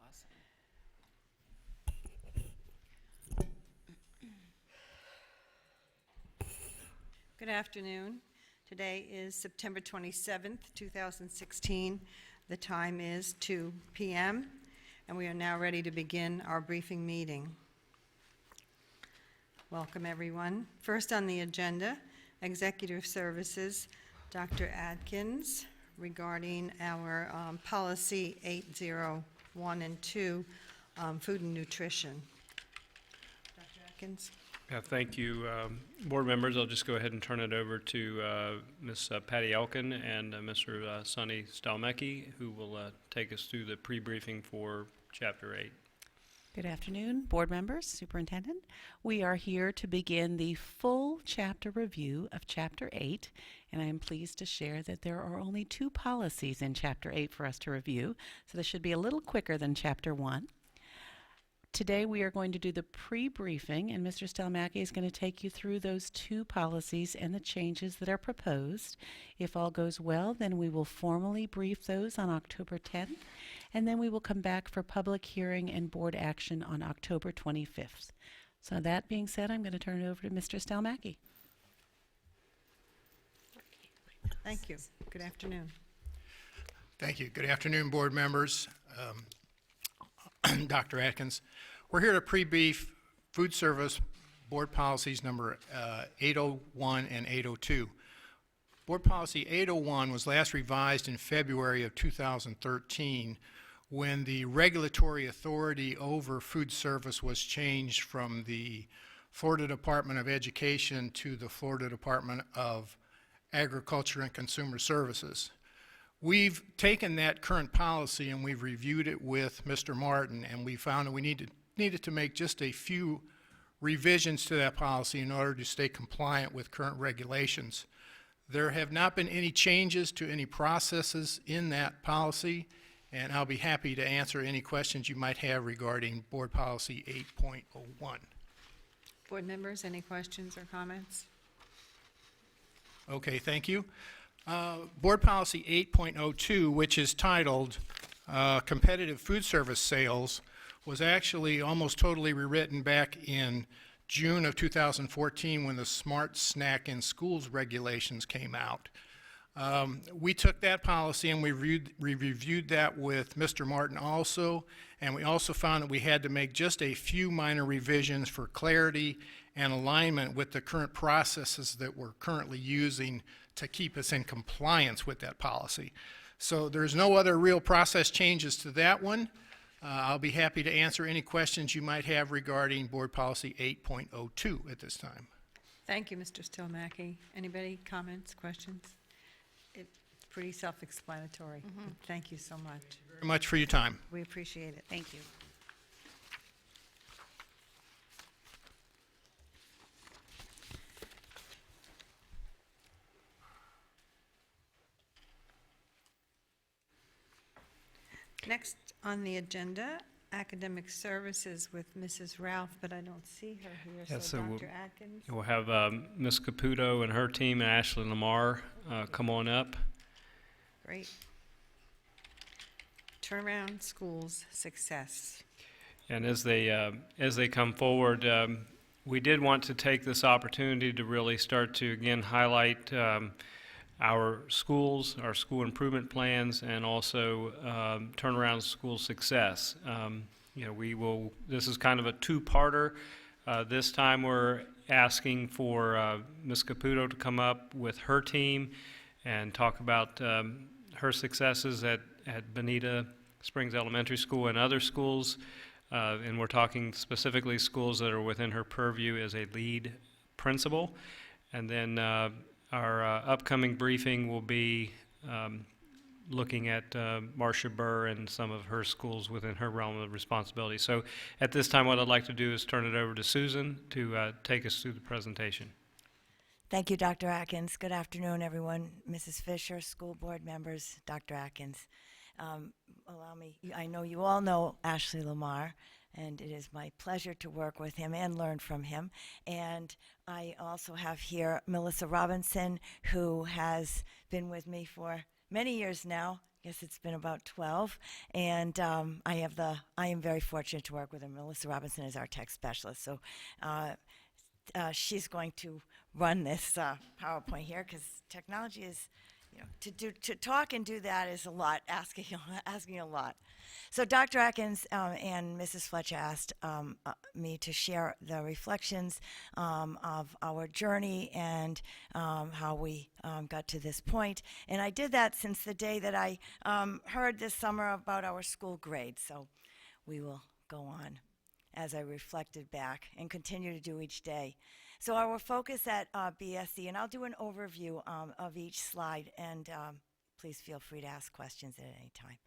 Awesome. Good afternoon. Today is September 27th, 2016. The time is 2 p.m., and we are now ready to begin our briefing meeting. Welcome, everyone. First on the agenda, Executive Services, Dr. Adkins, regarding our Policy 801 and 2, Food and Nutrition. Dr. Adkins. Yeah, thank you. Board members, I'll just go ahead and turn it over to Ms. Patty Elkin and Mr. Sonny Stalmecki, who will take us through the pre-briefing for Chapter 8. Good afternoon, board members, superintendent. We are here to begin the full chapter review of Chapter 8, and I am pleased to share that there are only 2 policies in Chapter 8 for us to review, so this should be a little quicker than Chapter 1. Today we are going to do the pre-briefing, and Mr. Stelmacki is going to take you through those 2 policies and the changes that are proposed. If all goes well, then we will formally brief those on October 10th, and then we will come back for public hearing and board action on October 25th. So that being said, I'm going to turn it over to Mr. Stelmacki. Thank you. Good afternoon. Thank you. Good afternoon, board members. Dr. Atkins. We're here to pre-brief food service board policies number 801 and 802. Board policy 801 was last revised in February of 2013 when the regulatory authority over food service was changed from the Florida Department of Education to the Florida Department of Agriculture and Consumer Services. We've taken that current policy and we've reviewed it with Mr. Martin, and we found that we needed to make just a few revisions to that policy in order to stay compliant with current regulations. There have not been any changes to any processes in that policy, and I'll be happy to answer any questions you might have regarding Board Policy 8.01. Board members, any questions or comments? Okay, thank you. Board Policy 8.02, which is titled Competitive Food Service Sales, was actually almost totally rewritten back in June of 2014 when the Smart Snack in Schools regulations came out. We took that policy and we reviewed that with Mr. Martin also, and we also found that we had to make just a few minor revisions for clarity and alignment with the current processes that we're currently using to keep us in compliance with that policy. So there's no other real process changes to that one. I'll be happy to answer any questions you might have regarding Board Policy 8.02 at this time. Thank you, Mr. Stelmacki. Anybody, comments, questions? It's pretty self-explanatory. Thank you so much. Very much for your time. We appreciate it. Thank you. Next on the agenda, Academic Services with Mrs. Ralph, but I don't see her here, Yeah, so so Dr. Atkins. We'll have Ms. Caputo and her team and Ashley Lamar come on up. Great. Turnaround Schools Success. And as they come forward, we did want to take this opportunity to really start to again highlight our schools, our school improvement plans, and also turnaround school success. This is kind of a 2-parter. This time we're asking for Ms. Caputo to come up with her team and talk about her successes at Bonita Springs Elementary School and other schools. And we're talking specifically schools that are within her purview as a lead principal. And then our upcoming briefing will be looking at Marcia Burr and some of her schools within her realm of responsibility. So at this time, what I'd like to do is turn it over to Susan to take us through the presentation. Thank you, Dr. Atkins. Good afternoon, everyone. Mrs. Fisher, school board members, Dr. Atkins. Allow me, I know you all know Ashley Lamar, and it is my pleasure to work with him and learn from him. And I also have here Melissa Robinson, who has been with me for many years now, guess it's been about 12, and I am very fortunate to work with her. Melissa Robinson is our tech specialist, so she's going to run this PowerPoint here because technology is, to talk and do that is a lot, asking a lot. So Dr. Atkins and Mrs. Fletcher asked me to share the reflections of our journey and how we got to this point. And I did that since the day that I heard this summer about our school grades. So we will go on as I reflected back and continue to do each day. So our focus at BSC, and I'll do an overview of each slide, and please feel free to ask questions at any time.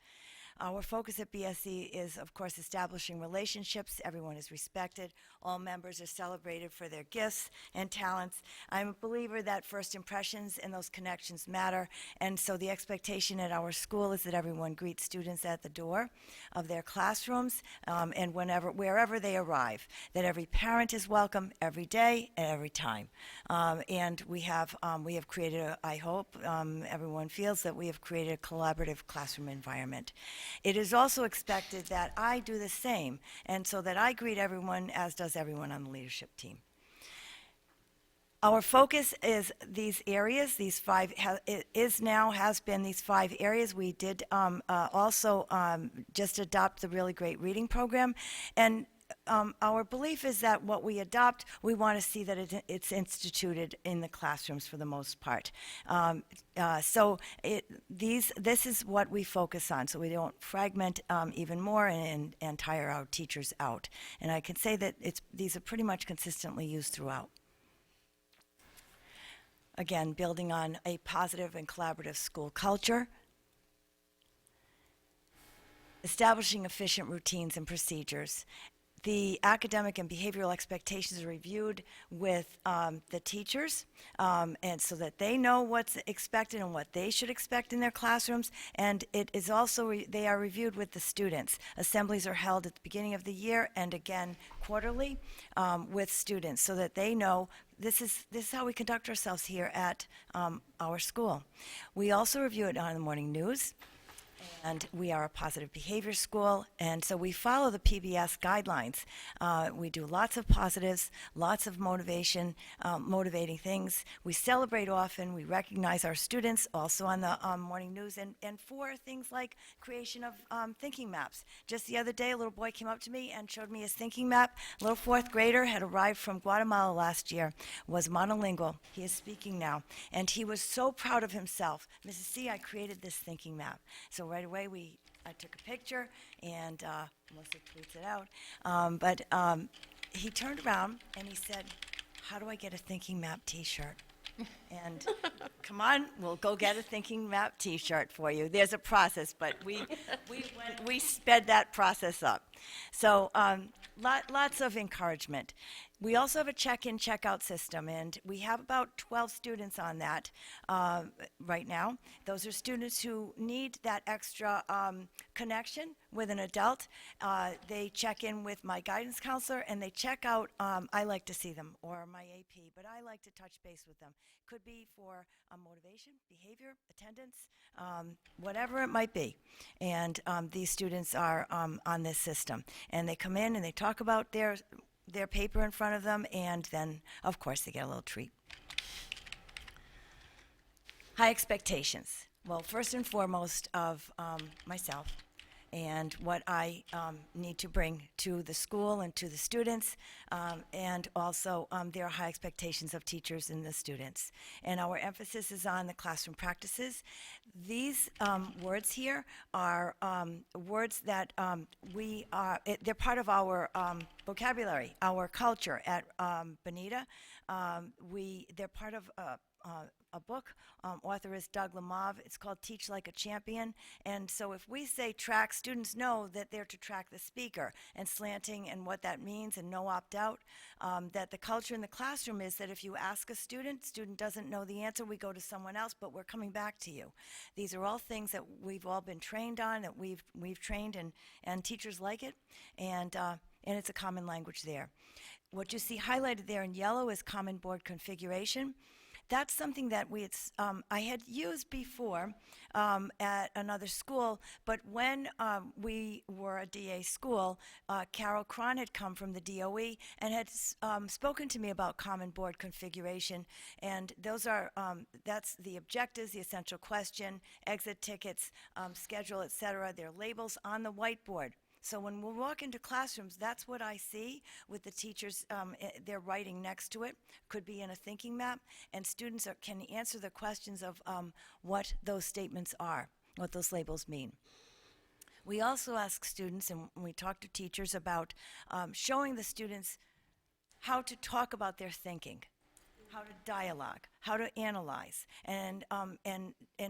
Our focus at BSC is, of course, establishing relationships. Everyone is respected. All members are celebrated for their gifts and talents. I'm a believer that first impressions and those connections matter, and so the expectation at our school is that everyone greets students at the door of their classrooms and wherever they arrive, that every parent is welcome every day and every time. And we have created, I hope everyone feels that we have created a collaborative classroom environment. It is also expected that I do the same, and so that I greet everyone as does everyone on the leadership team. Our focus is these areas, these five, has been these 5 areas. We did also just adopt the really great reading program, and our belief is that what we adopt, we want to see that it's instituted in the classrooms for the most part. This is what we focus on, so we don't fragment even more and tire our teachers out. And I can say that these are pretty much consistently used throughout. Again, building on a positive and collaborative school culture, establishing efficient routines and procedures. The academic and behavioral expectations are reviewed with the teachers, and so that they know what's expected and what they should expect in their classrooms. And it is also they are reviewed with the students. Assemblies are held at the beginning of the year and again quarterly with students, so that they know this is how we conduct ourselves here at our school. We also review it on the morning news. And we are a positive behavior school, and so we follow the PBS guidelines. We do lots of positives, lots of motivation, motivating things. We celebrate often. We recognize our students also on the morning news, and for things like creation of thinking maps. Just the other day, a little boy came up to me and showed me his thinking map. A little 4th grader had arrived from Guatemala last year, was monolingual. He is speaking now, and he was so proud of himself. Mrs. C, I created this thinking map. So right away, I took a picture, and Melissa tweets it out. But he turned around and he said, "How do I get a Thinking Map T-shirt?" And come on, we'll go get a Thinking Map T-shirt for you. There's a process, but we sped that process up. So lots of encouragement. We also have a check-in, check-out system, and we have about 12 students on that right now. Those are students who need that extra connection with an adult. They check in with my guidance counselor, and they check out, I like to see them, or my AP, but I like to touch base with them. Could be for motivation, behavior, attendance, whatever it might be. And these students are on this system. And they come in and they talk about their paper in front of them, and then, of course, they get a little treat. High expectations. Well, first and foremost of myself and what I need to bring to the school and to the students, and also there are high expectations of teachers and the students. And our emphasis is on the classroom practices. These words here are words that they're part of our vocabulary, our culture at Bonita. They're part of a book. Author is Doug Lemov. It's called Teach Like a Champion. And so if we say track, students know that they're to track the speaker, and slanting and what that means, and no opt-out. That the culture in the classroom is that if you ask a student doesn't know the answer, we go to someone else, but we're coming back to you. These are all things that we've all been trained on, that we've trained, and teachers like it, and it's a common language there. What you see highlighted there in yellow is common board configuration. that's something that I had used before at another school, but when we were a DA school, Carol Cron had come from the DOE and had spoken to me about Common Board configuration, and those are, that's the objectives, the essential question, exit tickets, schedule, etc. They're labels on the whiteboard. So when we walk into classrooms, that's what I see with the teachers. They're writing next to it. Could be in a thinking map, and students can answer the questions of what those statements are, what those labels mean. We also ask students, and we talk to teachers about showing the students how to talk about their thinking, how to dialogue, how to analyze, and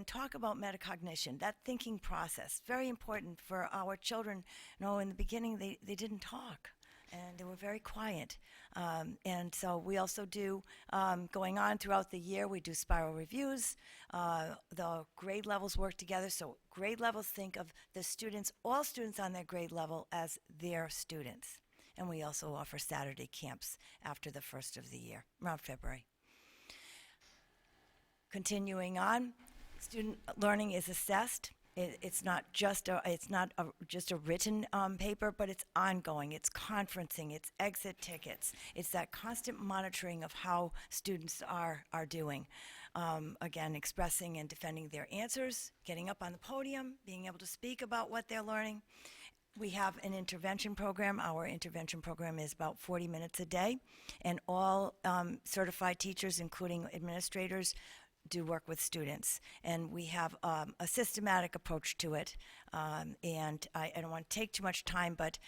talk about metacognition, that thinking process. Very important for our children. You know, in the beginning, they didn't talk, and they were very quiet. And so we also do, going on throughout the year, we do spiral reviews. The grade levels work together, so grade levels think of the students, all students on their grade level, as their students. And we also offer Saturday camps after the first of the year, around February. Continuing on, student learning is assessed. It's not just a written paper, but it's ongoing. It's conferencing. It's exit tickets. It's that constant monitoring of how students are doing. Again, expressing and defending their answers, getting up on the podium, being able to speak about what they're learning. We have an intervention program. Our intervention program is about 40 minutes a day, and all certified teachers, including administrators, do work with students. And we have a systematic approach to it. And I don't want to take too much time, but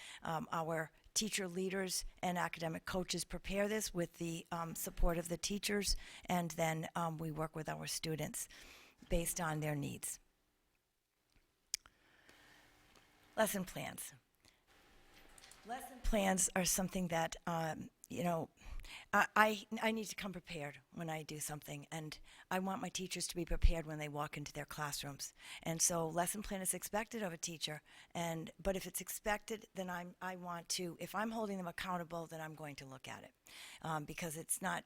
our teacher leaders and academic coaches prepare this with the support of the teachers, and then we work with our students based on their needs. Lesson plans. Lesson plans are something that, you know, I need to come prepared when I do something, and I want my teachers to be prepared when they walk into their classrooms. And so lesson plan is expected of a teacher, but if it's expected, then I want to, if I'm holding them accountable, then I'm going to look at it, because it's not,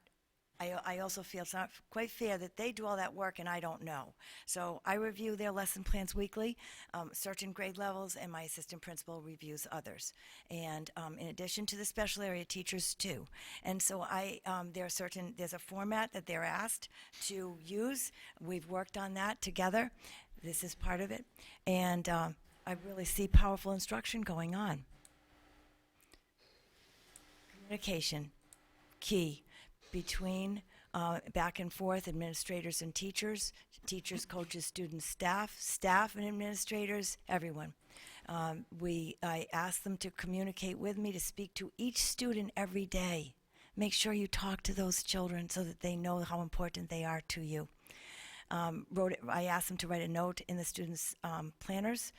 I also feel it's not quite fair that they do all that work and I don't know. So I review their lesson plans weekly, certain grade levels, and my assistant principal reviews others. And in addition to the special area teachers too. And so there's a format that they're asked to use. We've worked on that together. This is part of it. And I really see powerful instruction going on. Communication, key. Between back and forth administrators and teachers, coaches, students, staff and administrators, everyone. I ask them to communicate with me, to speak to each student every day. Make sure you talk to those children so that they know how important they are to you. I asked them to write a note in the students' planners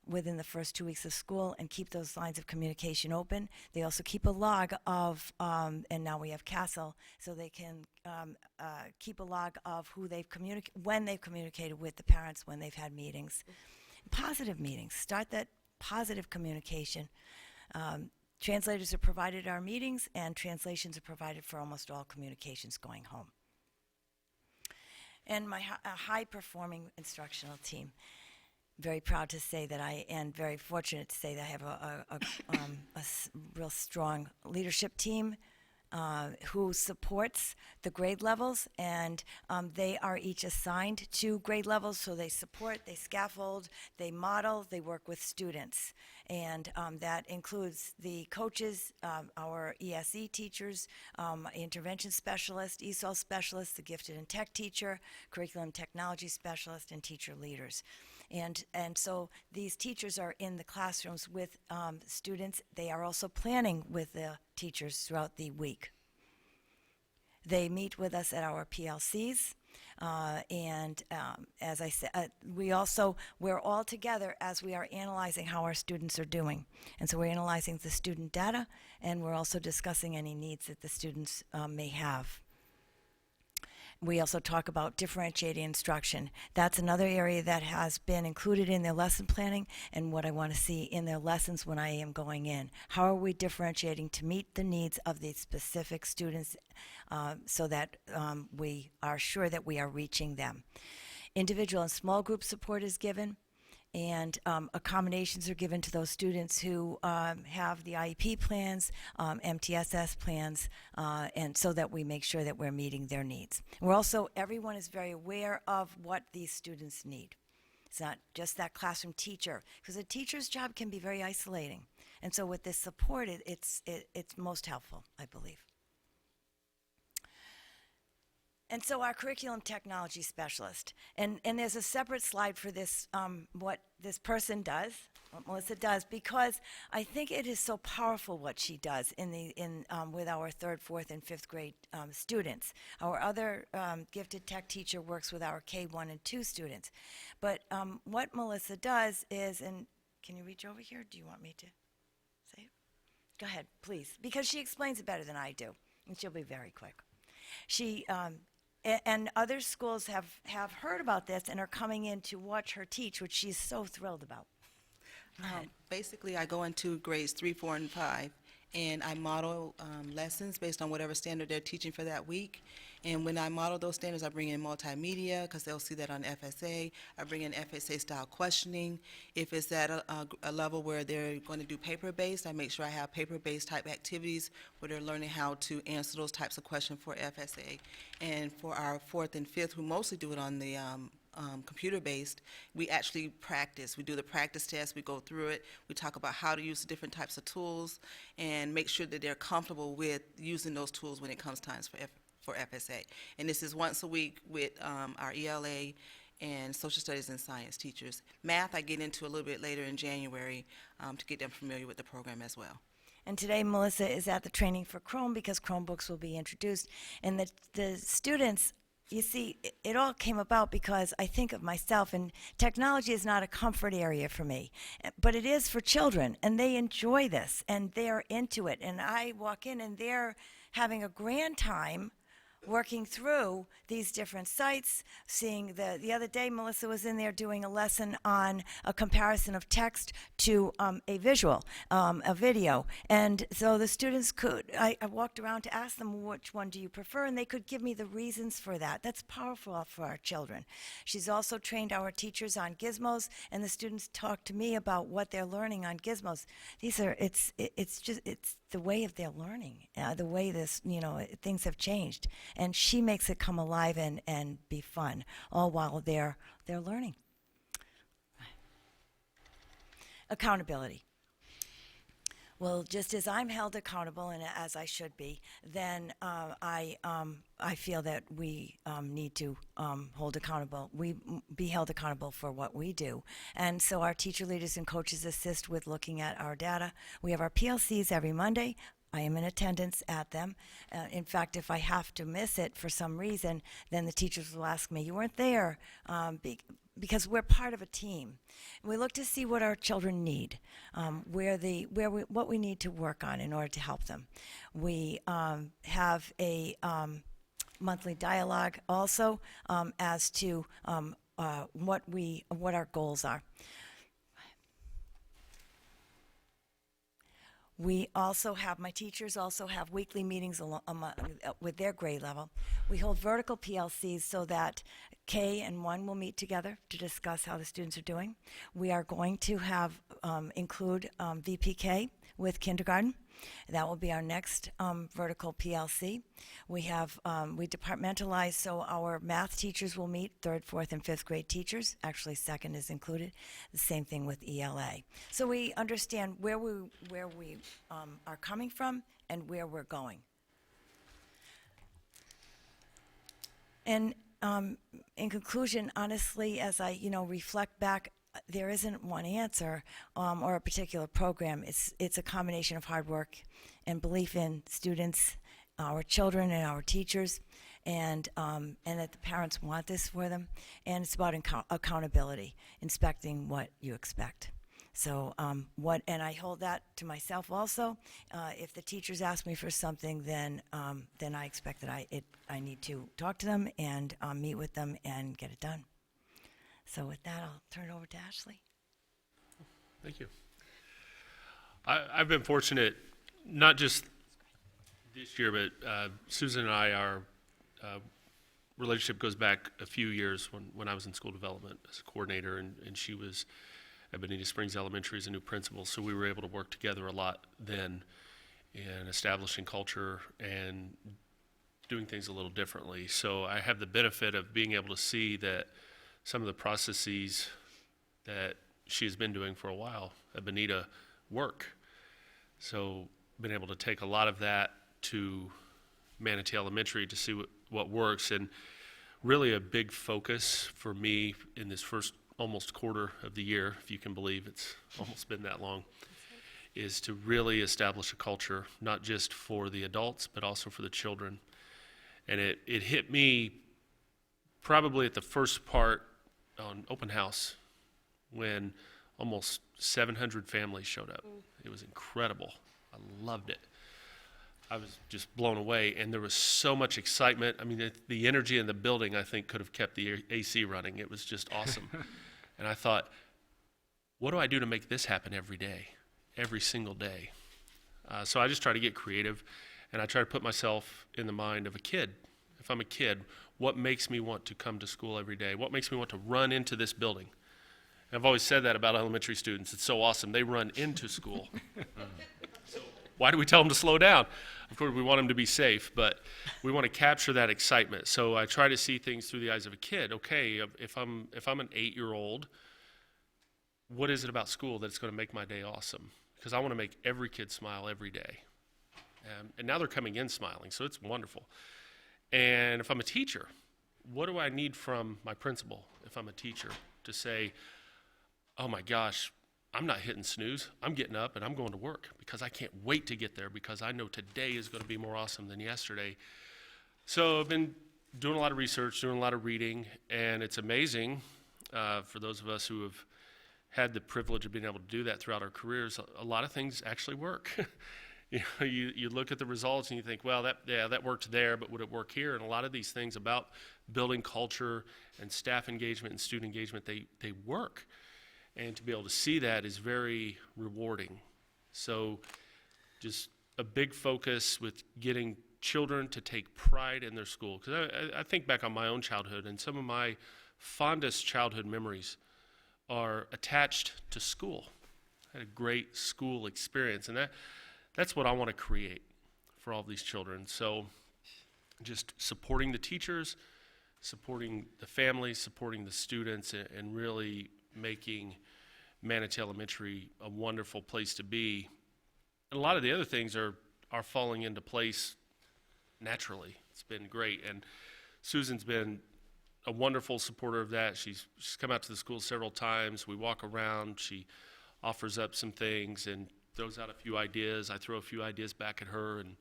within the first 2 weeks of school and keep those lines of communication open. They also keep a log of, and now we have Castle, so they can keep a log of who they've when they've communicated with the parents, when they've had meetings. Positive meetings. Start that positive communication. Translators are provided at our meetings, and translations are provided for almost all communications going home. And my high-performing instructional team. Very proud to say that and very fortunate to say that I have a real strong leadership team who supports the grade levels, and they are each assigned to grade levels, so they support, they scaffold, they model, they work with students. And that includes the coaches, our ESE teachers, intervention specialists, ESOL specialists, the gifted and tech teacher, curriculum technology specialist, and teacher leaders. And so these teachers are in the classrooms with students. They are also planning with the teachers throughout the week. They meet with us at our PLCs. As I said, we're all together as we are analyzing how our students are doing. And so we're analyzing the student data, and we're also discussing any needs that the students may have. We also talk about differentiating instruction. That's another area that has been included in their lesson planning and what I want to see in their lessons when I am going in. How are we differentiating to meet the needs of the specific students so that we are sure that we are reaching them? Individual and small group support is given, and accommodations are given to those students who have the IEP plans, MTSS plans, and so that we make sure that we're meeting their needs. We're also, everyone is very aware of what these students need. It's not just that classroom teacher, because a teacher's job can be very isolating. And so with this support, it's most helpful, I believe. And so our curriculum technology specialist, and there's a separate slide for this, what this person does, what Melissa does, because I think it is so powerful what she does with our 3rd, 4th, and 5th grade students. Our other gifted tech teacher works with our K1 and 2 students. But what Melissa does is, and can you reach over here? Do you want me to say it? Go ahead, please, because she explains it better than I do, and she'll be very quick. She and other schools have heard about this and are coming in to watch her teach, which she's so thrilled about. Basically, I go into grades 3, 4, and 5, and I model lessons based on whatever standard they're teaching for that week. And when I model those standards, I bring in multimedia, because they'll see that on FSA. I bring in FSA-style questioning. If it's at a level where they're going to do paper-based, I make sure I have paper-based type activities where they're learning how to answer those types of questions for FSA. And for our 4th and 5th, who mostly do it on the computer-based, we actually practice. We do the practice test, we go through it, we talk about how to use the different types of tools, and make sure that they're comfortable with using those tools when it comes times for FSA. And this is once a week with our ELA and social studies and science teachers. Math I get into a little bit later in January to get them familiar with the program as well. And today Melissa is at the training for Chrome because Chromebooks will be introduced. And the students, you see, it all came about because I think of myself, and technology is not a comfort area for me, but it is for children, and they enjoy this, and they're into it. And I walk in, and they're having a grand time working through these different sites, seeing the other day Melissa was in there doing a lesson on a comparison of text to a visual, a video. And so the students I walked around to ask them, which one do you prefer? And they could give me the reasons for that. That's powerful for our children. She's also trained our teachers on gizmos, and the students talk to me about what they're learning on gizmos. It's the way of their learning, the way things have changed. And she makes it come alive and be fun, all while they're learning. Accountability. Well, just as I'm held accountable, and as I should be, then I feel that we need to be held accountable for what we do. And so our teacher leaders and coaches assist with looking at our data. We have our PLCs every Monday. I am in attendance at them. In fact, if I have to miss it for some reason, then the teachers will ask me, you weren't there, because we're part of a team. We look to see what our children need, what we need to work on in order to help them. We have a monthly dialogue also as to what our goals are. We also have, my teachers also have weekly meetings with their grade level. We hold vertical PLCs so that K and 1 will meet together to discuss how the students are doing. We are going to include VPK with kindergarten. That will be our next vertical PLC. We departmentalize, so our math teachers will meet 3rd, 4th, and 5th grade teachers. Actually, 2nd is included. The same thing with ELA. So we understand where we are coming from and where we're going. And in conclusion, honestly, as I reflect back, there isn't one answer or a particular program. It's a combination of hard work and belief in students, our children, and our teachers, and that the parents want this for them. And it's about accountability, inspecting what you expect. So and I hold that to myself also. If the teachers ask me for something, then I expect that I need to talk to them and meet with them and get it done. So with that, I'll turn it over to Ashley. Thank you. I've been fortunate, not just this year, but Susan and I, our relationship goes back a few years when I was in school development as a coordinator, and she was at Bonita Springs Elementary as a new principal, so we were able to work together a lot then in establishing culture and doing things a little differently. So I have the benefit of being able to see that some of the processes that she has been doing for a while at Bonita work. So been able to take a lot of that to Manatee Elementary to see what works, and really a big focus for me in this first almost quarter of the year, if you can believe it's almost been that long, is to really establish a culture, not just for the adults, but also for the children. And it hit me probably at the first part on open house when almost 700 families showed up. It was incredible. I loved it. I was just blown away, and there was so much excitement. I mean, the energy in the building, I think, could have kept the AC running. It was just awesome. And I thought, what do I do to make this happen every day, every single day? So I just try to get creative, and I try to put myself in the mind of a kid. If I'm a kid, what makes me want to come to school every day? What makes me want to run into this building? And I've always said that about elementary students. It's so awesome. They run into school. So why do we tell them to slow down? Of course, we want them to be safe, but we want to capture that excitement. So I try to see things through the eyes of a kid. Okay, if I'm an 8-year-old, what is it about school that's going to make my day awesome? Because I want to make every kid smile every day. And now they're coming in smiling, so it's wonderful. And if I'm a teacher, what do I need from my principal if I'm a teacher to say, oh my gosh, I'm not hitting snooze. I'm getting up and I'm going to work because I can't wait to get there because I know today is going to be more awesome than yesterday. So I've been doing a lot of research, doing a lot of reading, and it's amazing for those of us who have had the privilege of being able to do that throughout our careers. A lot of things actually work. You look at the results and you think, well, that worked there, but would it work here? And a lot of these things about building culture and staff engagement and student engagement, they work. And to be able to see that is very rewarding. So just a big focus with getting children to take pride in their school. Because I think back on my own childhood, and some of my fondest childhood memories are attached to school. I had a great school experience, and that's what I want to create for all of these children. So just supporting the teachers, supporting the families, supporting the students, and really making Manatee Elementary a wonderful place to be. And a lot of the other things are falling into place naturally. It's been great. And Susan's been a wonderful supporter of that. She's come out to the school several times. We walk around. She offers up some things and throws out a few ideas. I throw a few ideas back at her, and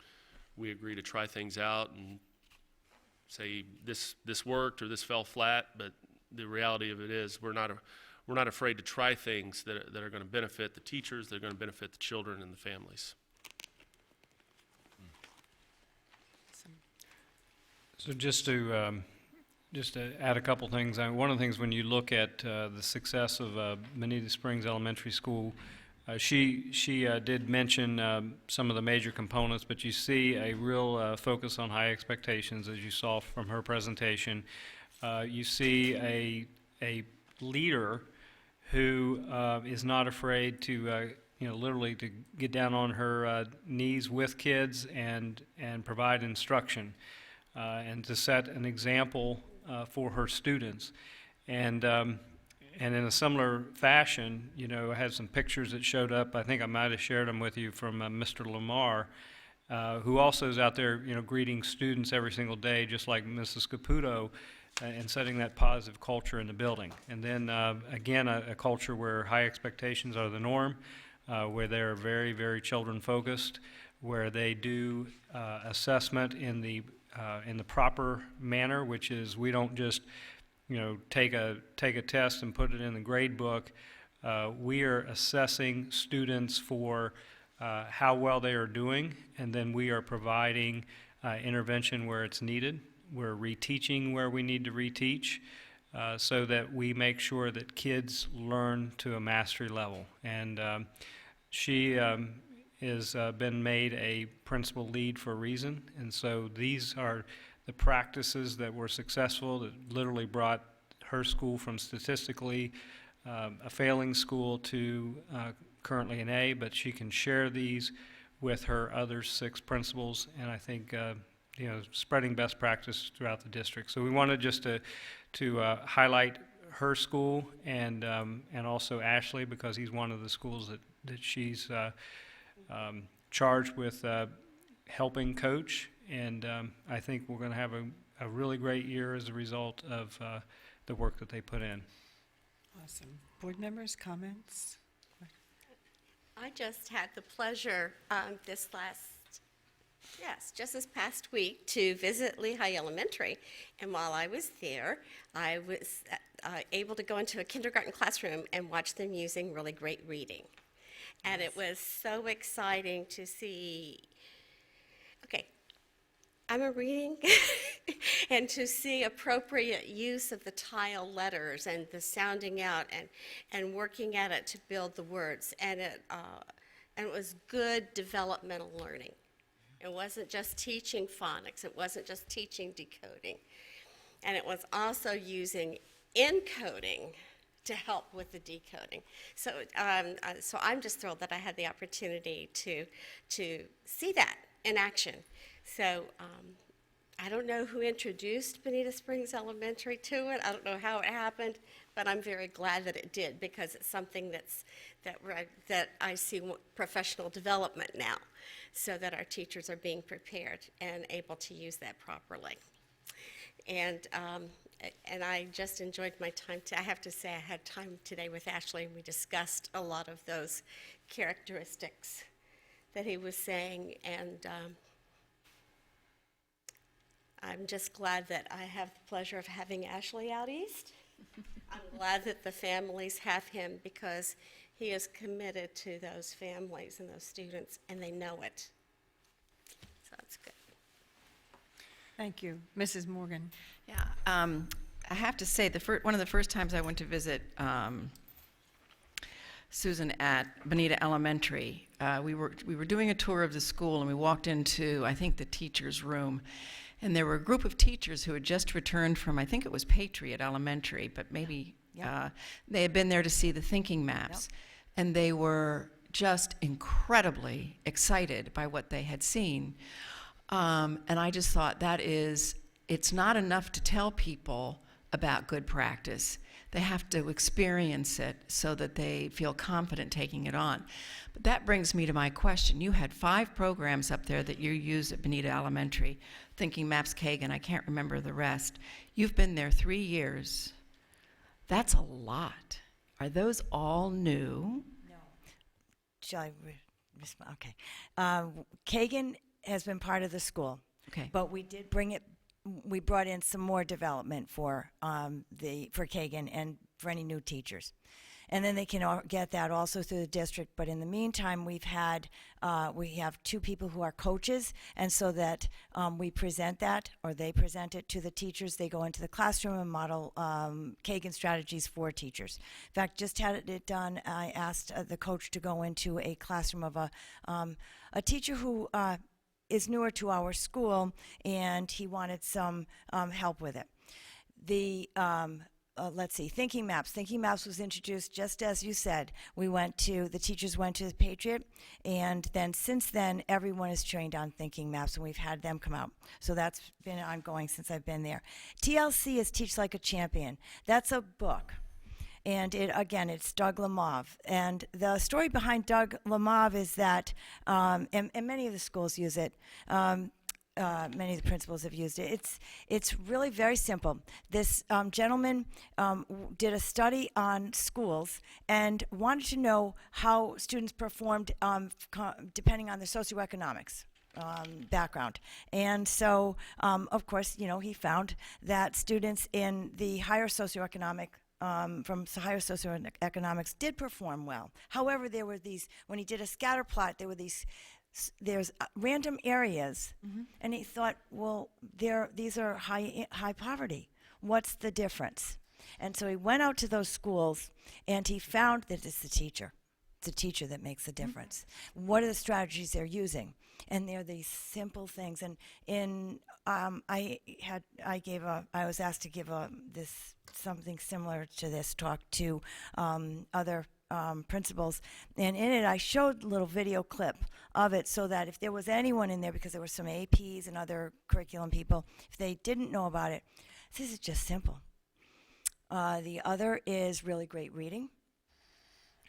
we agree to try things out and say this worked or this fell flat. But the reality of it is we're not afraid to try things that are going to benefit the teachers, that are going to benefit the children and the families. So just to add a couple things, one of the things when you look at the success of Bonita Springs Elementary School, she did mention some of the major components, but you see a real focus on high expectations, as you saw from her presentation. You see a leader who is not afraid to, literally to get down on her knees with kids and provide instruction, and to set an example for her students. And in a similar fashion, I had some pictures that showed up. I think I might have shared them with you from Mr. Lamar, who also is out there, greeting students every single day, just like Mrs. Caputo, and setting that positive culture in the building. And then, again, a culture where high expectations are the norm, where they're very, very children-focused, where they do assessment in the proper manner, which is we don't just, take a test and put it in the grade book. We are assessing students for how well they are doing, and then we are providing intervention where it's needed. We're reteaching where we need to reteach, so that we make sure that kids learn to a mastery level. And she has been made a principal lead for a reason, and so these are the practices that were successful, that literally brought her school from statistically a failing school to currently an A, but she can share these with her other 6 principals, and I think spreading best practice throughout the district. So we wanted just to highlight her school and also Ashley, because he's one of the schools that she's charged with helping coach, and I think we're going to have a really great year as a result of the work that they put in. Awesome. Board members, comments? I just had the pleasure just this past week to visit Lehigh Elementary. And while I was there, I was able to go into a kindergarten classroom and watch them using really great reading. And it was so exciting to see, I'm a reading, and to see appropriate use of the tile letters and the sounding out and working at it to build the words. And it was good developmental learning. It wasn't just teaching phonics. It wasn't just teaching decoding. And it was also using encoding to help with the decoding. So I'm just thrilled that I had the opportunity to see that in action. So I don't know who introduced Bonita Springs Elementary to it. I don't know how it happened, but I'm very glad that it did, because it's something that I see professional development now, so that our teachers are being prepared and able to use that properly. And I just enjoyed my time. I have to say I had time today with Ashley, and we discussed a lot of those characteristics that he was saying, and I'm just glad that I have the pleasure of having Ashley out east. I'm glad that the families have him, because he is committed to those families and those students, and they know it. So that's good. Thank you. Mrs. Morgan? Yeah, I have to say, one of the first times I went to visit Susan at Bonita Elementary, we were doing a tour of the school, and we walked into, I think, the teacher's room, and there were a group of teachers who had just returned from, I think it was Patriot Elementary, but maybe they had been there to see the thinking maps, and they were just incredibly excited by what they had seen. And I just thought it's not enough to tell people about good practice. They have to experience it so that they feel confident taking it on. But that brings me to my question. You had 5 programs up there that you use at Bonita Elementary, Thinking Maps, Kagan, I can't remember the rest. You've been there 3 years. That's a lot. Are those all new? No. Shall I respond? Okay. Kagan has been part of the school. Okay. But we did we brought in some more development for Kagan and for any new teachers. And then they can get that also through the district. But in the meantime, we have 2 people who are coaches, and so that we present that, or they present it to the teachers. They go into the classroom and model Kagan strategies for teachers. In fact, just had it done. I asked the coach to go into a classroom of a teacher who is newer to our school, and he wanted some help with it. Let's see, Thinking Maps. Thinking Maps was introduced just as you said. The teachers went to the Patriot, and then since then, everyone is trained on Thinking Maps, and we've had them come out. So that's been ongoing since I've been there. TLC is Teach Like a Champion. That's a book. And it's Doug Lemov. And the story behind Doug Lemov is that, and many of the schools use it, many of the principals have used it. It's really very simple. This gentleman did a study on schools and wanted to know how students performed depending on their socioeconomics background. And so, of course, he found that students in the higher socioeconomic from higher socioeconomics did perform well. However, there were these, when he did a scatter plot, there were there's random areas, and he thought, well, these are high poverty. What's the difference? And so he went out to those schools, and he found that it's the teacher. It's the teacher that makes the difference. What are the strategies they're using? And they're these simple things. And I was asked to give something similar to this talk to other principals, and in it I showed a little video clip of it so that if there was anyone in there, because there were some APs and other curriculum people, if they didn't know about it, this is just simple. The other is really great reading,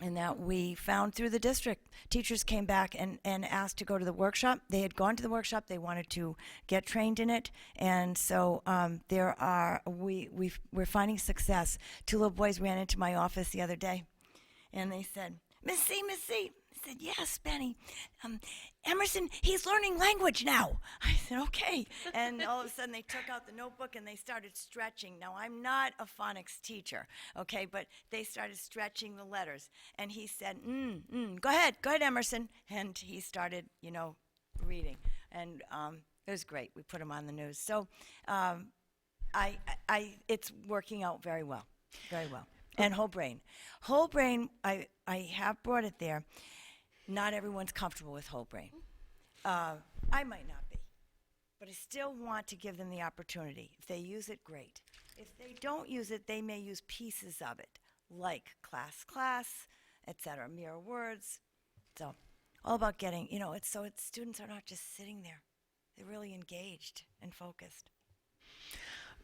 and that we found through the district. Teachers came back and asked to go to the workshop. They had gone to the workshop. They wanted to get trained in it. And so we're finding success. Two little boys ran into my office the other day, and they said, Miss C. I said, yes, Benny. Emerson, he's learning language now. I said, okay. And all of a sudden they took out the notebook and they started stretching. Now, I'm not a phonics teacher, okay, but they started stretching the letters. And he said, go ahead, Emerson. And he started, reading. And it was great. We put him on the news. So it's working out very well, very well. And whole brain. Whole brain, I have brought it there. Not everyone's comfortable with whole brain. I might not be, but I still want to give them the opportunity. If they use it, great. If they don't use it, they may use pieces of it, like class, etc., mirror words. So all about getting, students are not just sitting there. They're really engaged and focused.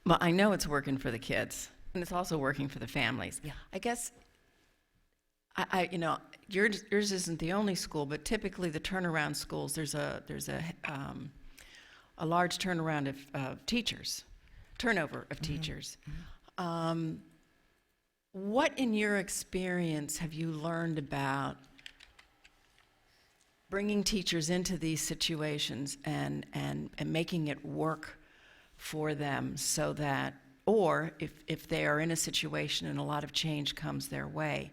Well, I know it's working for the kids, and it's also working for the families. Yeah. I guess, yours isn't the only school, but typically the turnaround schools, there's a large turnaround of teachers, turnover of teachers. What, in your experience, have you learned about bringing teachers into these situations and making it work for them, so that, or if they are in a situation and a lot of change comes their way,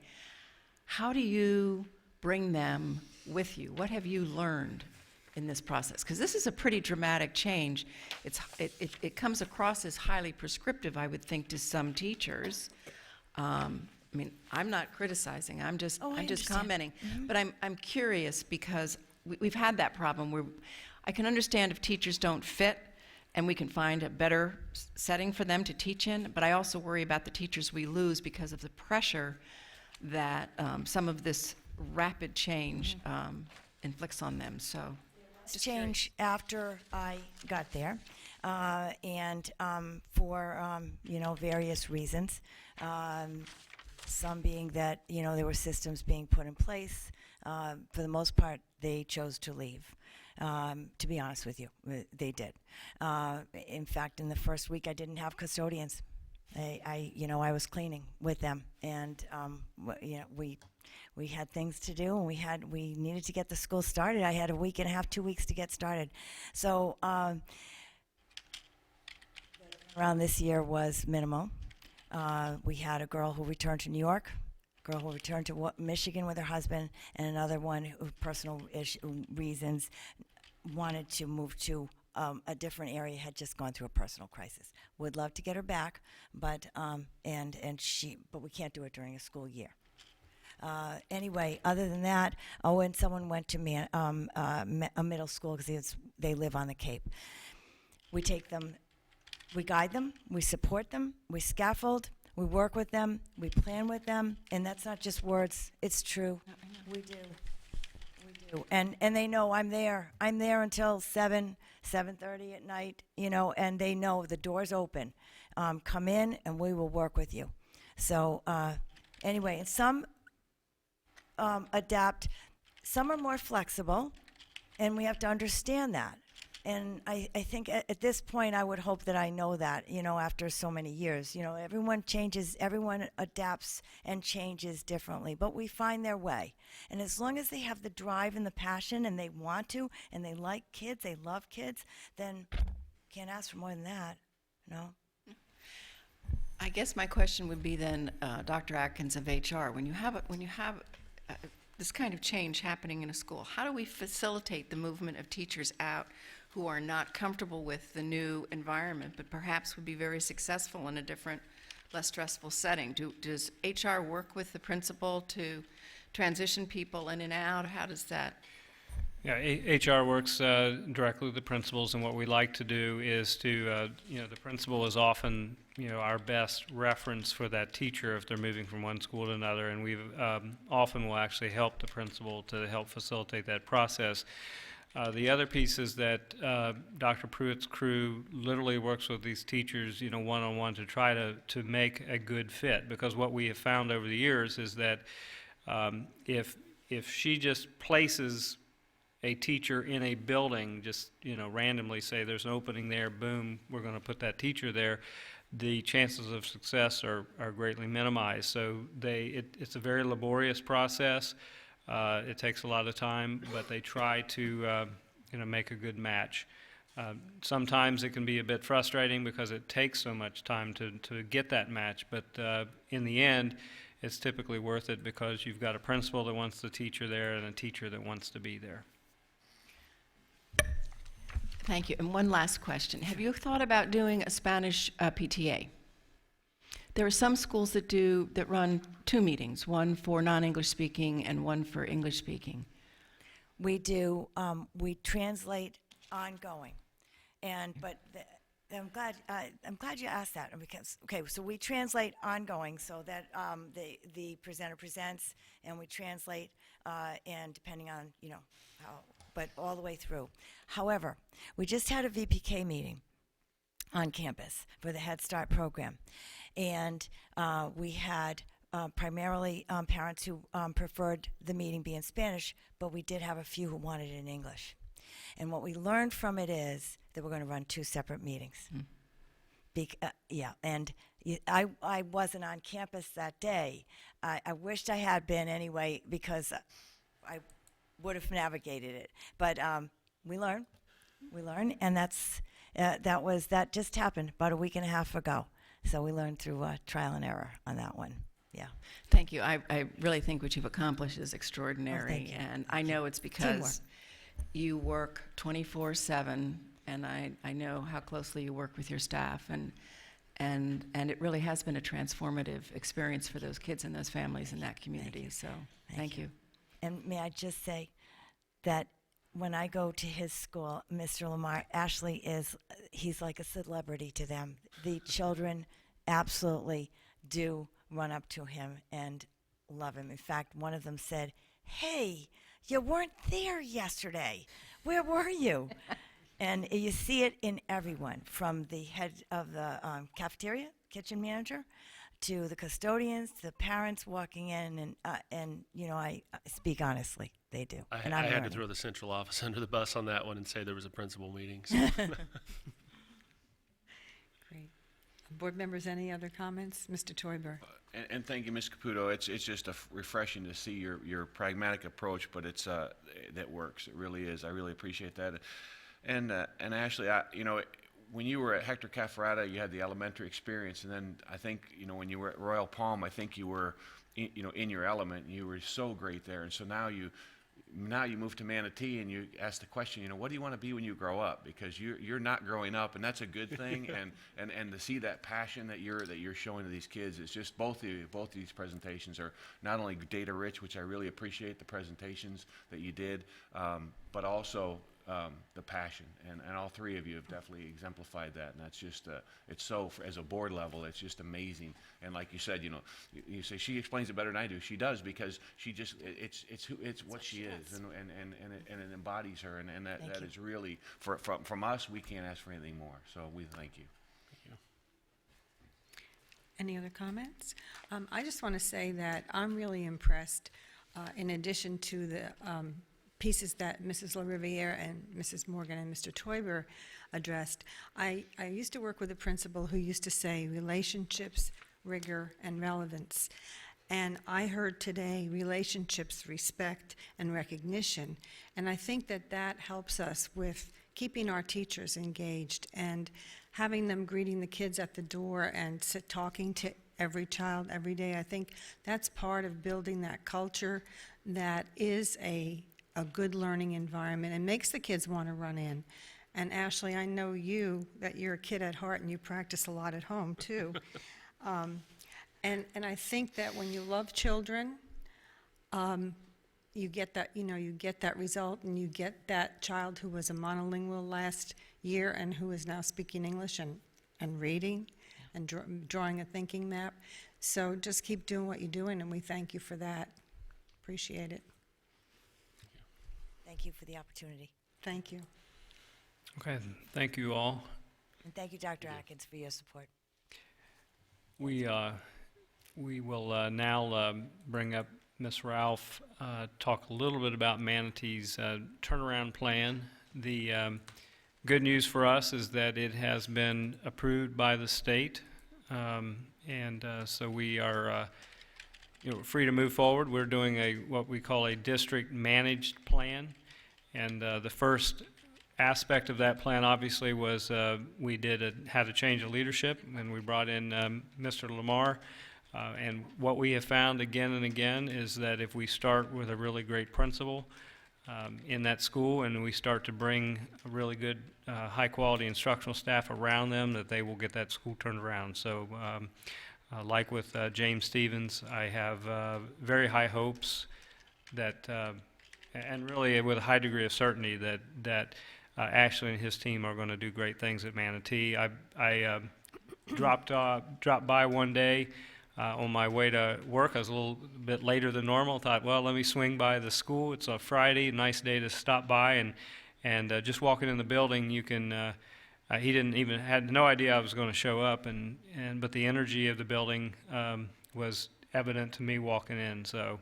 how do you bring them with you? What have you learned in this process? Because this is a pretty dramatic change. It comes across as highly prescriptive, I would think, to some teachers. I'm not criticizing. I'm just commenting. But I'm curious, because we've had that problem where I can understand if teachers don't fit, and we can find a better setting for them to teach in. But I also worry about the teachers we lose because of the pressure that some of this rapid change inflicts on them. So, change after I got there, and for various reasons. Some being that there were systems being put in place. For the most part, they chose to leave. To be honest with you, they did. In fact, in the first week, I didn't have custodians. I was cleaning with them, and we had things to do, and we needed to get the school started. I had a week and a half, 2 weeks to get started. So around this year was minimal. We had a girl who returned to New York, a girl who returned to Michigan with her husband, and another one who, personal reasons, wanted to move to a different area, had just gone through a personal crisis. Would love to get her back, but we can't do it during a school year. Anyway, other than that, and someone went to a middle school, because they live on the Cape. We take them, we guide them, we support them, we scaffold, we work with them, we plan with them, and that's not just words, it's true. We do. And they know I'm there. I'm there until 7:30 at night, and they know the door's open. Come in and we will work with you. So anyway, and some adapt, some are more flexible, and we have to understand that. And I think at this point, I would hope that I know that, after so many years. Everyone changes, everyone adapts and changes differently, but we find their way. And as long as they have the drive and the passion, and they want to, and they like kids, they love kids, then can't ask for more than that, I guess my question would be then, Dr. Atkins of HR, when you have this kind of change happening in a school, how do we facilitate the movement of teachers out who are not comfortable with the new environment, but perhaps would be very successful in a different, less stressful setting? Does HR work with the principal to transition people in and out? How does that? Yeah, HR works directly with the principals, and what we like to do is to, the principal is often, our best reference for that teacher if they're moving from one school to another, and we've often will actually help the principal to help facilitate that process. The other piece is that Dr. Pruitt's crew literally works with these teachers, one-on-one to try to make a good fit, because what we have found over the years is that if she just places a teacher in a building, just randomly say there's an opening there, boom, we're going to put that teacher there, the chances of success are greatly minimized. So it's a very laborious process. It takes a lot of time, but they try to make a good match. Sometimes it can be a bit frustrating because it takes so much time to get that match, but in the end, it's typically worth it because you've got a principal that wants the teacher there and a teacher that wants to be there. Thank you. And one last question. Have you thought about doing a Spanish PTA? There are some schools that run 2 meetings, one for non-English speaking and one for English speaking. We do, we translate ongoing. I'm glad you asked that, because, so we translate ongoing so that the presenter presents and we translate, and depending on, how, but all the way through. However, we just had a VPK meeting on campus for the Head Start program. And we had primarily parents who preferred the meeting be in Spanish, but we did have a few who wanted it in English. And what we learned from it is that we're going to run 2 separate meetings. I wasn't on campus that day. I wished I had been anyway, because I would have navigated it. But we learn, and that just happened about a week and a half ago. So we learned through trial and error on that one. Yeah. Thank you. I really think what you've accomplished is extraordinary. Thank you. And I know it's because you work 24/7, and I know how closely you work with your staff, and it really has been a transformative experience for those kids and those families in that community. So thank you. And may I just say that when I go to his school, Mr. Lamar, Ashley he's like a celebrity to them. The children absolutely do run up to him and love him. In fact, one of them said, "Hey, you weren't there yesterday. Where were you?" And you see it in everyone, from the head of the cafeteria, kitchen manager, to the custodians, to the parents walking in, and I speak honestly, they do. I And had to learning. throw the central office under the bus on that one and say there was a principal meeting. So. Great. Board members, any other comments? Mr. Toiber. And thank you, Ms. Caputo. It's just refreshing to see your pragmatic approach, but it's that works. It really is. I really appreciate that. And Ashley, when you were at Hector Cafferata, you had the elementary experience, and then I think when you were at Royal Palm, I think you were in your element. And you were so great there, and so now you move to Manatee and you ask the question, what do you want to be when you grow up? Because you're not growing up, and that's a good thing. and to see that passion that you're showing to these kids, it's just both these presentations are not only data rich, which I really appreciate the presentations that you did, but also the passion, and all 3 of you have definitely exemplified that, and that's just it's so, as a board level, it's just amazing. And like you said, you say she explains it better than I do. She does, because she just it's what she is, and it embodies her, and that is really from us, we can't ask for anything more. So we thank you. Any other comments? I just want to say that I'm really impressed, in addition to the pieces that Mrs. LaRiviere and Mrs. Morgan and Mr. Toiber addressed. I used to work with a principal who used to say relationships, rigor, and relevance. And I heard today relationships, respect, and recognition. And I think that helps us with keeping our teachers engaged and having them greeting the kids at the door and talking to every child every day. I think that's part of building that culture that is a good learning environment and makes the kids want to run in. And Ashley, I know that you're a kid at heart and you practice a lot at home too. And I think that when you love children, you get that, you get that result, and you get that child who was a monolingual last year and who is now speaking English and reading and drawing a thinking map. So just keep doing what you're doing, and we thank you for that. Appreciate it. Thank you for the opportunity. Thank you. Okay, thank you all. And thank you, Dr. Atkins, for your support. We will now bring up Ms. Ralph, talk a little bit about Manatee's turnaround plan. The good news for us is that it has been approved by the state, and so we are free to move forward. We're doing what we call a district managed plan, and the first aspect of that plan obviously was we had a change of leadership, and we brought in Mr. Lamar. And what we have found again and again is that if we start with a really great principal in that school, and we start to bring a really good, high-quality instructional staff around them, that they will get that school turned around. So, like with James Stevens, I have very high hopes that, and really with a high degree of certainty that Ashley and his team are going to do great things at Manatee. I dropped by one day. On my way to work. I was a little bit later than normal. Thought, well, let me swing by the school. It's a Friday, nice day to stop by, and just walking in the building, you can. He had no idea I was going to show up, but the energy of the building was evident to me walking in. So,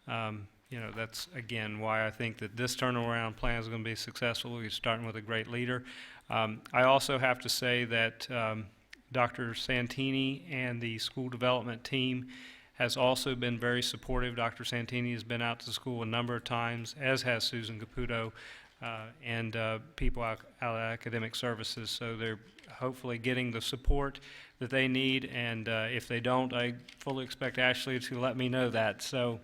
that's again why I think that this turnaround plan is going to be successful. We're starting with a great leader. I also have to say that. Dr. Santini and the school development team has also been very supportive. Dr. Santini has been out to school a number of times, as has Susan Caputo, and people out of academic services. So they're hopefully getting the support that they need, and if they don't, I fully expect Ashley to let me know that. So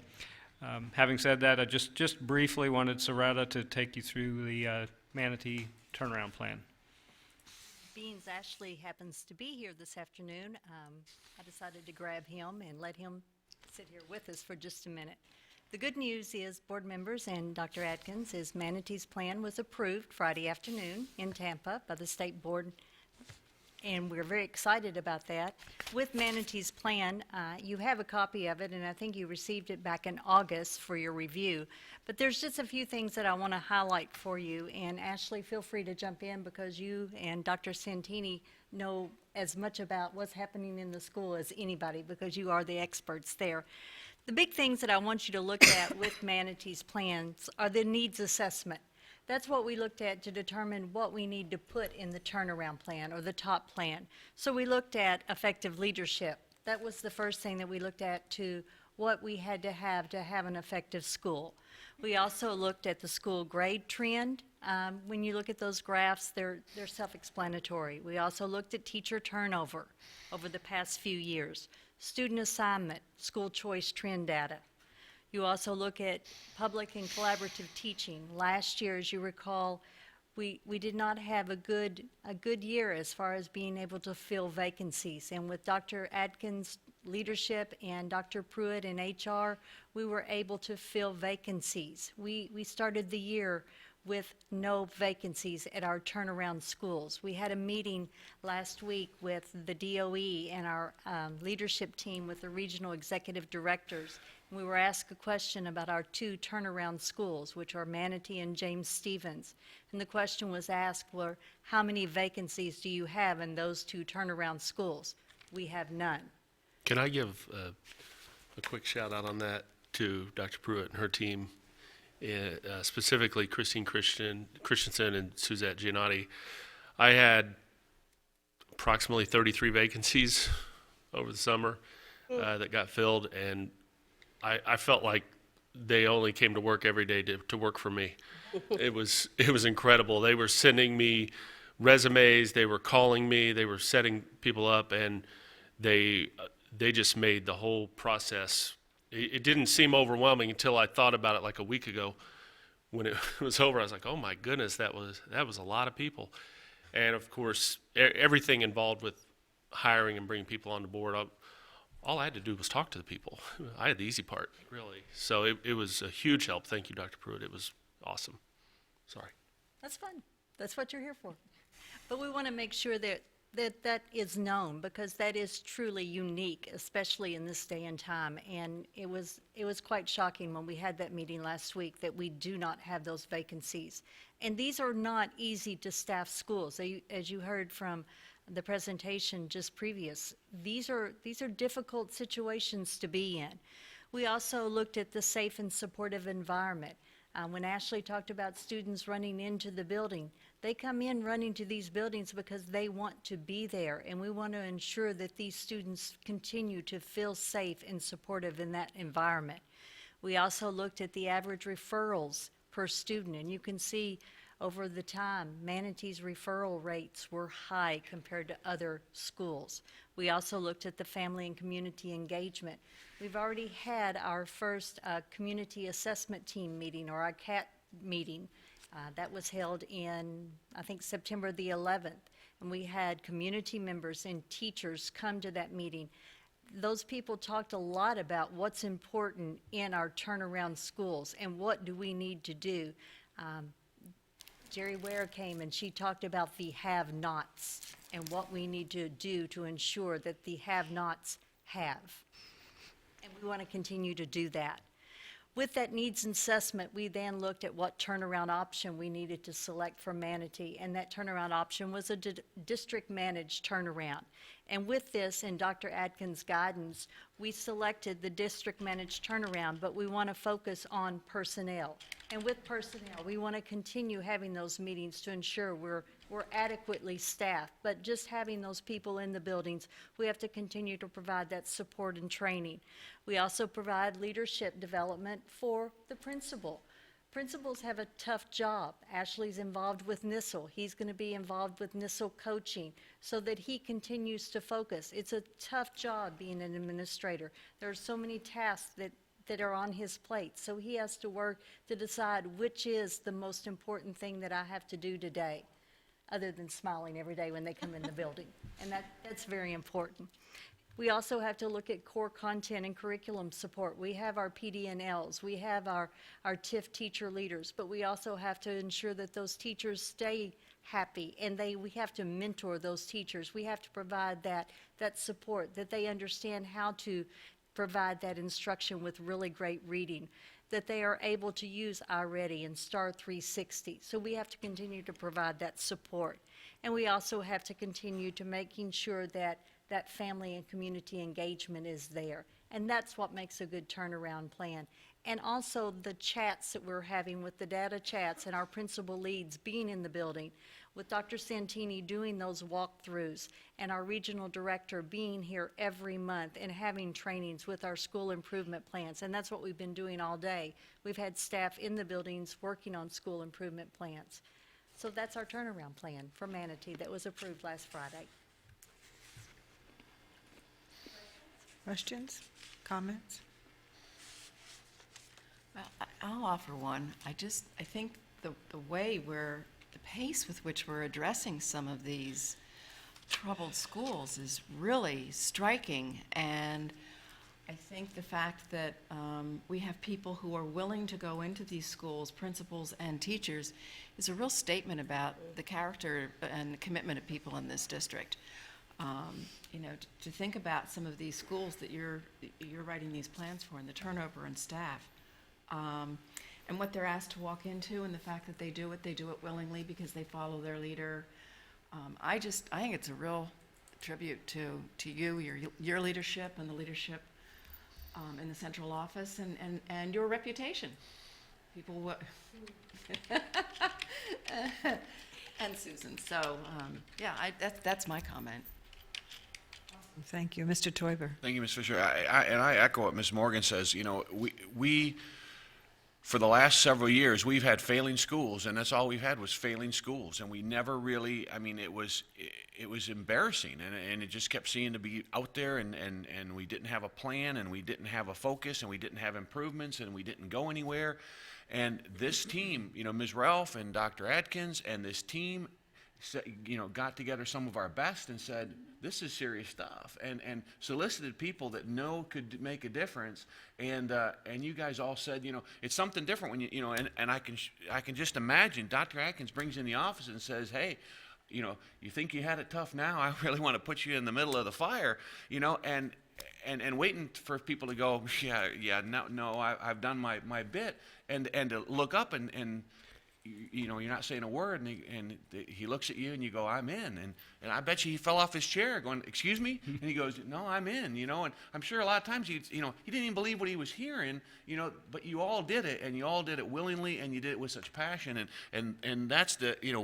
having said that, I just briefly wanted Saretta to take you through the Manatee turnaround plan. Being Ashley happens to be here this afternoon, I decided to grab him and let him sit here with us for just a minute. The good news is, board members and Dr. Atkins, is Manatee's plan was approved Friday afternoon in Tampa by the state board, and we're very excited about that. With Manatee's plan, you have a copy of it, and I think you received it back in August for your review. But there's just a few things that I want to highlight for you, and Ashley, feel free to jump in because you and Dr. Santini know as much about what's happening in the school as anybody because you are the experts there. The big things that I want you to look at with Manatee's plans are the needs assessment. That's what we looked at to determine what we need to put in the turnaround plan or the top plan. So we looked at effective leadership. That was the first thing that we looked at, to what we had to have an effective school. We also looked at the school grade trend. When you look at those graphs, they're self-explanatory. We also looked at teacher turnover over the past few years, student assignment, school choice trend data. You also look at public and collaborative teaching. Last year, as you recall, we did not have a good year as far as being able to fill vacancies. And with Dr. Atkins' leadership and Dr. Pruitt in HR, we were able to fill vacancies. We started the year with no vacancies at our turnaround schools. We had a meeting last week with the DOE and our leadership team with the regional executive directors. We were asked a question about our two turnaround schools, which are Manatee and James Stevens. And the question was asked, well, how many vacancies do you have in those two turnaround schools? We have none. Can I give a quick shout out on that to Dr. Pruitt and her team, specifically Christine Christensen and Suzette Giannotti. I had approximately 33 vacancies over the summer that got filled, and I felt like they only came to work every day to work for me. It was incredible. They were sending me resumes, they were calling me, they were setting people up, and they just made the whole process. It didn't seem overwhelming until I thought about it like a week ago. When it was over, I was like, oh my goodness, that was a lot of people. And of course, everything involved with hiring and bringing people on the board, all I had to do was talk to the people. I had the easy part, really. So it was a huge help. Thank you, Dr. Pruitt. It was awesome. Sorry. That's fun. That's what you're here for. But we want to make sure that is known, because that is truly unique, especially in this day and time. And it was quite shocking when we had that meeting last week that we do not have those vacancies. And these are not easy to staff schools. As you heard from the presentation just previous, these are difficult situations to be in. We also looked at the safe and supportive environment. When Ashley talked about students running into the building, they come in running to these buildings because they want to be there, and we want to ensure that these students continue to feel safe and supportive in that environment. We also looked at the average referrals per student, and you can see over the time, Manatee's referral rates were high compared to other schools. We also looked at the family and community engagement. We've already had our first community assessment team meeting, or our CAT meeting. That was held in, I think, September the 11th. And we had community members and teachers come to that meeting. Those people talked a lot about what's important in our turnaround schools and what do we need to do. Jerry Ware came and she talked about the have-nots and what we need to do to ensure that the have-nots have. And we want to continue to do that. With that needs assessment, we then looked at what turnaround option we needed to select for Manatee, and that turnaround option was a district-managed turnaround. And with this, in Dr. Atkins' guidance, we selected the district-managed turnaround, but we want to focus on personnel. And with personnel, we want to continue having those meetings to ensure we're adequately staffed, but just having those people in the buildings, we have to continue to provide that support and training. We also provide leadership development for the principal. Principals have a tough job. Ashley's involved with NISL. He's going to be involved with NISL coaching so that he continues to focus. It's a tough job being an administrator. There are so many tasks that are on his plate, so he has to work to decide which is the most important thing that I have to do today, other than smiling every day when they come in the building. And that's very important. We also have to look at core content and curriculum support. We have our PD&Ls, we have our TIF teacher leaders, but we also have to ensure that those teachers stay happy, and we have to mentor those teachers. We have to provide that support, that they understand how to provide that instruction with really great reading, that they are able to use iReady and Star 360. So we have to continue to provide that support. And we also have to continue to making sure that family and community engagement is there. And that's what makes a good turnaround plan. And also the chats that we're having with the data chats and our principal leads being in the building, with Dr. Santini doing those walkthroughs, and our regional director being here every month and having trainings with our school improvement plans. And that's what we've been doing all day. We've had staff in the buildings working on school improvement plans. So that's our turnaround plan for Manatee that was approved last Friday. Questions? Comments? Well, I'll offer one. I think the way the pace with which we're addressing some of these troubled schools is really striking. And I think the fact that we have people who are willing to go into these schools, principals and teachers, is a real statement about the character and the commitment of people in this district. To think about some of these schools that you're writing these plans for, and the turnover in staff, and what they're asked to walk into, and the fact that they do it willingly because they follow their leader. I think it's a real tribute to you, your leadership, and the leadership in the central office, and your reputation. People and Susan. So that's my comment. Thank you. Mr. Toiber. Thank you, Ms. Fisher. I echo what Ms. Morgan says. We for the last several years, we've had failing schools, and that's all we've had was failing schools. And we never really, I mean, it was embarrassing, and it just kept seeming to be out there, and we didn't have a plan, and we didn't have a focus, and we didn't have improvements, and we didn't go anywhere. And this team, Ms. Ralph and Dr. Atkins and this team, got together some of our best and said, this is serious stuff, and solicited people that could make a difference, and you guys all said, it's something different when and I can just imagine Dr. Atkins brings in the office and says, hey, you think you had it tough now? I really want to put you in the middle of the fire, and waiting for people to go, no, I've done my bit, and to look up and you're not saying a word, and he looks at you, and you go, I'm in, and I bet you he fell off his chair going, excuse me, and he goes, no, I'm in, and I'm sure a lot of times he didn't even believe what he was hearing, but you all did it, and you all did it willingly, and you did it with such passion, and that's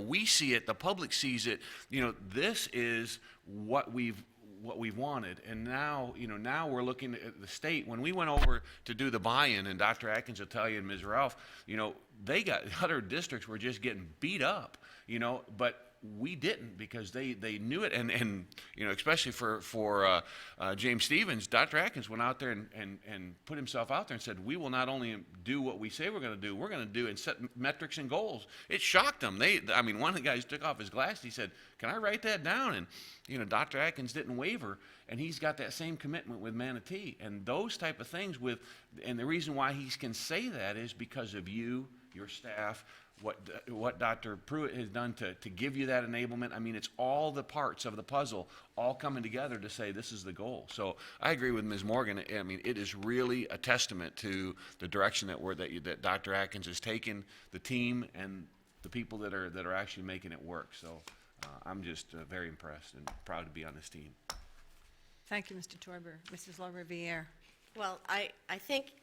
we see it, the public sees it, this is what we've wanted, and now we're looking at the state. When we went over to do the buy-in, and Dr. Atkins will tell you, and Ms. Ralph, they got other districts were just getting beat up, but we didn't, because they knew it, and especially for James Stevens, Dr. Atkins went out there and put himself out there and said, we will not only do what we say we're going to do and set metrics and goals. It shocked them. One of the guys took off his glasses. He said, can I write that down? And Dr. Atkins didn't waver, and he's got that same commitment with Manatee, and those type of things and the reason why he can say that is because of you, your staff, what Dr. Pruitt has done to give you that enablement. It's all the parts of the puzzle all coming together to say this is the goal. So I agree with Ms. Morgan. It is really a testament to the direction that Dr. Atkins has taken, the team, and the people that are actually making it work. So I'm just very impressed and proud to be on this team. Thank you, Mr. Torber. Mrs. LaRiviere. Well, I think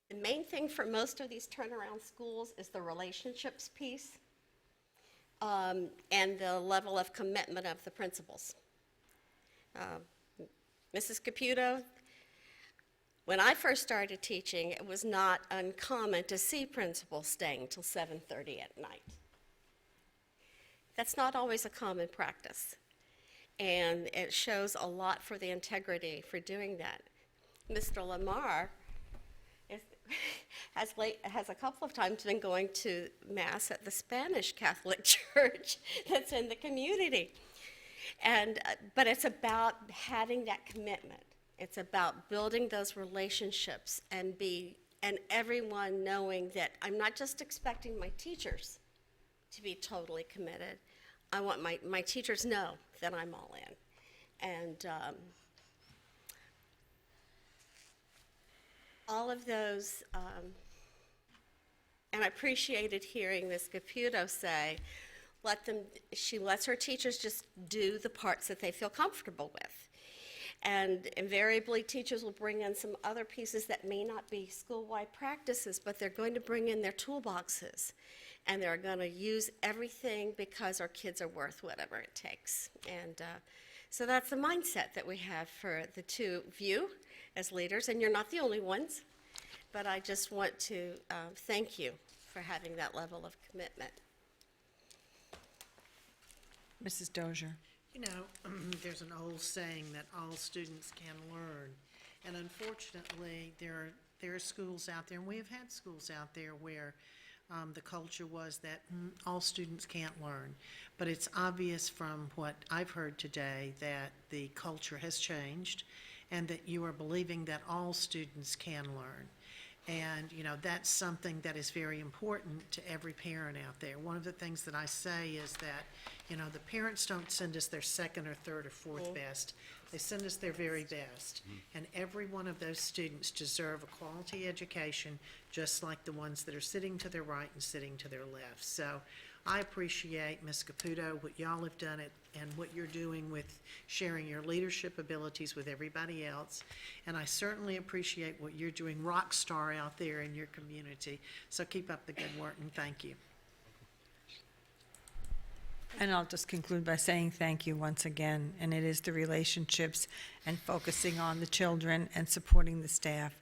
the main thing for most of these turnaround schools is the relationships piece and the level of commitment of the principals. Mrs. Caputo, when I first started teaching, it was not uncommon to see principals staying till 7:30 at night. That's not always a common practice, and it shows a lot for the integrity for doing that. Mr. Lamar has a couple of times been going to Mass at the Spanish Catholic Church that's in the community. But it's about having that commitment. It's about building those relationships and everyone knowing that I'm not just expecting my teachers to be totally committed. I want my teachers know that I'm all in. And all of those, and I appreciated hearing Ms. Caputo say, she lets her teachers just do the parts that they feel comfortable with. And invariably, teachers will bring in some other pieces that may not be school-wide practices, but they're going to bring in their toolboxes. And they're going to use everything because our kids are worth whatever it takes. And so that's the mindset that we have for the two of you as leaders, and you're not the only ones, but I just want to thank you for having that level of commitment. Mrs. Dozier. There's an old saying that all students can learn, and unfortunately, there are schools out there, and we have had schools out there where the culture was that all students can't learn. But it's obvious from what I've heard today that the culture has changed and that you are believing that all students can learn. And, that's something that is very important to every parent out there. One of the things that I say is that, the parents don't send us their second or third or fourth best. They send us their very best. And every one of those students deserve a quality education, just like the ones that are sitting to their right and sitting to their left. So I appreciate, Ms. Caputo, what y'all have done and what you're doing with sharing your leadership abilities with everybody else. And I certainly appreciate what you're doing rock star out there in your community. So keep up the good work, and thank you. And I'll just conclude by saying thank you once again. And it is the relationships and focusing on the children and supporting the staff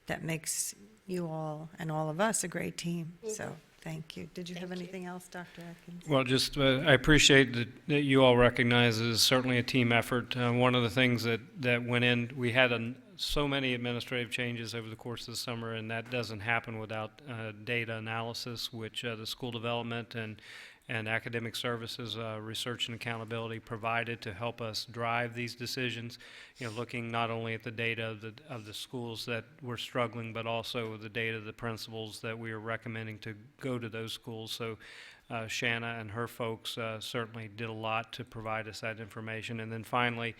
that makes you all and all of us a great team. So, thank you. Did you have anything else, Dr. Atkins? Well, just I appreciate that you all recognize it is certainly a team effort. One of the things that went in, we had so many administrative changes over the course of the summer, and that doesn't happen without data analysis, which the school development and academic services, research and accountability provided to help us drive these decisions. You know, looking not only at the data of the schools that were struggling, but also the data of the principals that we are recommending to go to those schools. So Shanna and her folks certainly did a lot to provide us that information. And then finally,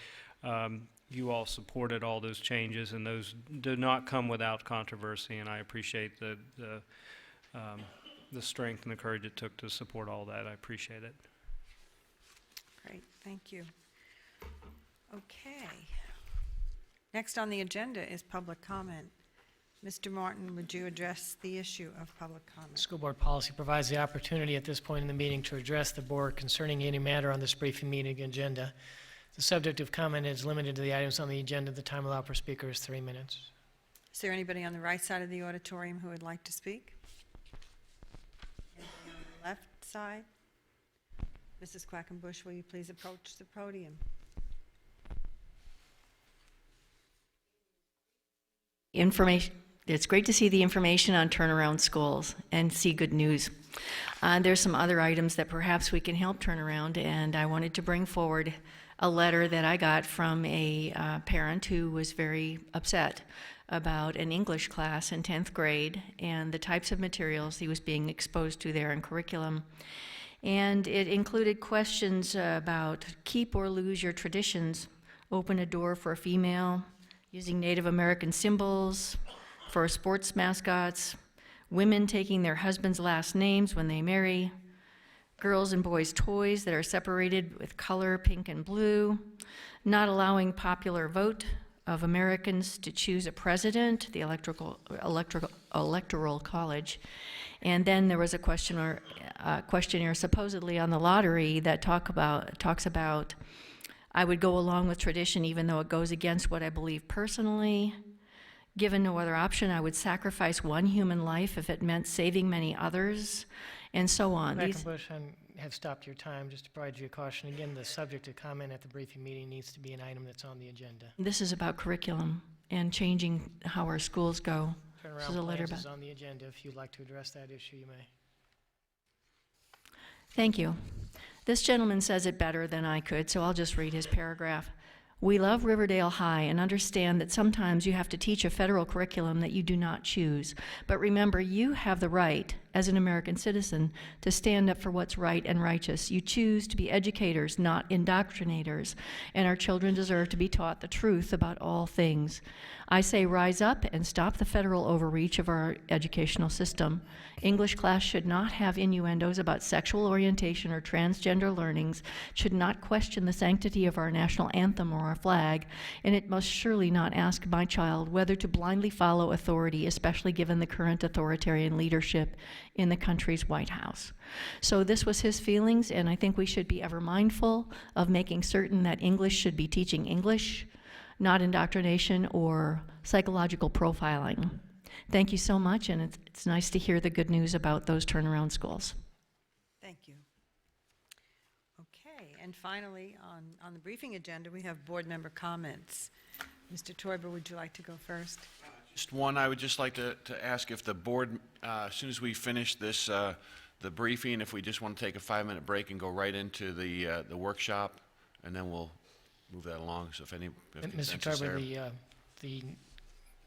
you all supported all those changes, and those did not come without controversy, and I appreciate the strength and the courage it took to support all that. I appreciate it. Great, thank you. Okay. Next on the agenda is public comment. Mr. Martin, would you address the issue of public comment? School board policy provides the opportunity at this point in the meeting to address the board concerning any matter on this briefing meeting agenda. The subject of comment is limited to the items on the agenda. The time allowed per speaker is 3 minutes. Is there anybody on the right side of the auditorium who would like to speak? Anybody on the left side? Mrs. Quackenbush, will you please approach the podium? Information. It's great to see the information on turnaround schools and see good news. There's some other items that perhaps we can help turn around, and I wanted to bring forward a letter that I got from a parent who was very upset about an English class in 10th grade and the types of materials he was being exposed to there in curriculum. And it included questions about keep or lose your traditions, open a door for a female, using Native American symbols for sports mascots, women taking their husbands' last names when they marry, girls and boys' toys that are separated with color, pink and blue, not allowing popular vote of Americans to choose a president, the electoral college. And then there was a questionnaire supposedly on the lottery that talks about I would go along with tradition even though it goes against what I believe personally. Given no other option, I would sacrifice one human life if it meant saving many others, and so on. Quackenbush, I have stopped your time. Just to provide you a caution, again, the subject of comment at the briefing meeting needs to be an item that's on the agenda. This is about curriculum and changing how our schools go. This is a Turnaround letter plans is about. on the agenda. If you'd like to address that issue, you may. Thank you. This gentleman says it better than I could, so I'll just read his paragraph. We love Riverdale High and understand that sometimes you have to teach a federal curriculum that you do not choose. But remember, you have the right, as an American citizen, to stand up for what's right and righteous. You choose to be educators, not indoctrinators, and our children deserve to be taught the truth about all things. I say rise up and stop the federal overreach of our educational system. English class should not have innuendos about sexual orientation or transgender learnings, should not question the sanctity of our national anthem or our flag, and it must surely not ask my child whether to blindly follow authority, especially given the current authoritarian leadership in the country's White House. So this was his feelings, and I think we should be ever mindful of making certain that English should be teaching English, not indoctrination or psychological profiling. Thank you so much, and it's nice to hear the good news about those turnaround schools. Thank you. Okay, and finally, on the briefing agenda, we have board member comments. Mr. Torber, would you like to go first? Just one, I would just like to ask if the board, as soon as we finish this, the briefing, if we just want to take a 5-minute break and go right into the workshop, and then we'll move that along, so if Mr. necessary. Tarver, the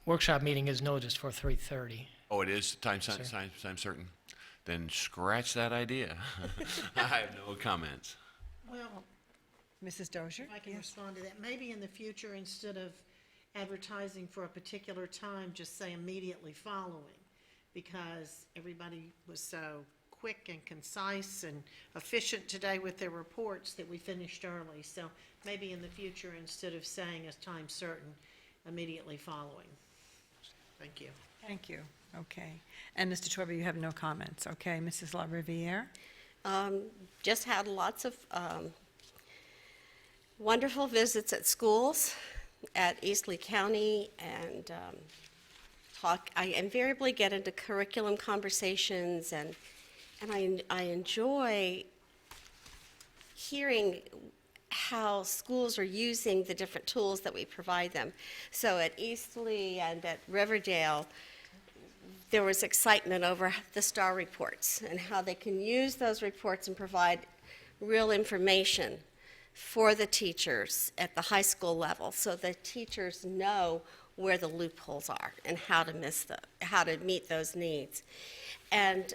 workshop meeting is noticed for 3:30. Oh, it is time certain? Then scratch that idea. I have no comments. Well, Mrs. Dozier? if I can Yes. respond to that, maybe in the future, instead of advertising for a particular time, just say immediately following, because everybody was so quick and concise and efficient today with their reports that we finished early. So maybe in the future, instead of saying a time certain, immediately following. Thank you. Thank you. Okay. And Mr. Torber, you have no comments. Okay. Mrs. La Riviere? Just had lots of wonderful visits at schools at Eastleigh County and I invariably get into curriculum conversations, and I enjoy hearing how schools are using the different tools that we provide them. So at Eastleigh and at Riverdale, there was excitement over the STAR reports and how they can use those reports and provide real information for the teachers at the high school level, so the teachers know where the loopholes are and how to meet those needs. And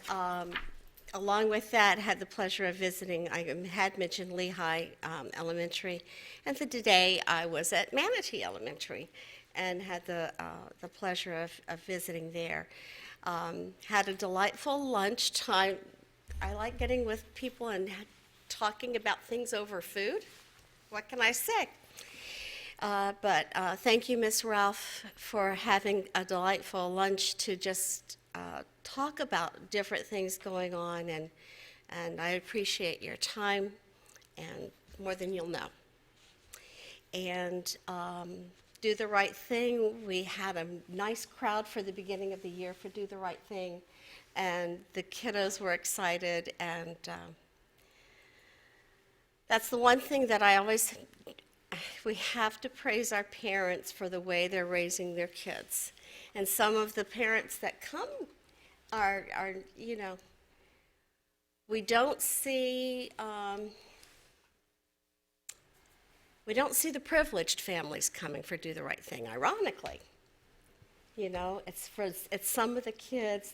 along with that, had the pleasure of visiting, I had mentioned Lehigh Elementary, and today I was at Manatee Elementary and had the pleasure of visiting there. Had a delightful lunch time. I like getting with people and talking about things over food. What can I say? But thank you, Miss Ralph, for having a delightful lunch to just talk about different things going on, and I appreciate your time, and more than you'll know. And Do the Right Thing, we had a nice crowd for the beginning of the year for Do the Right Thing, and the kiddos were excited, and that's the one thing that we have to praise our parents for the way they're raising their kids. And some of the parents that come are we don't see the privileged families coming for Do the Right Thing, ironically. It's some of the kids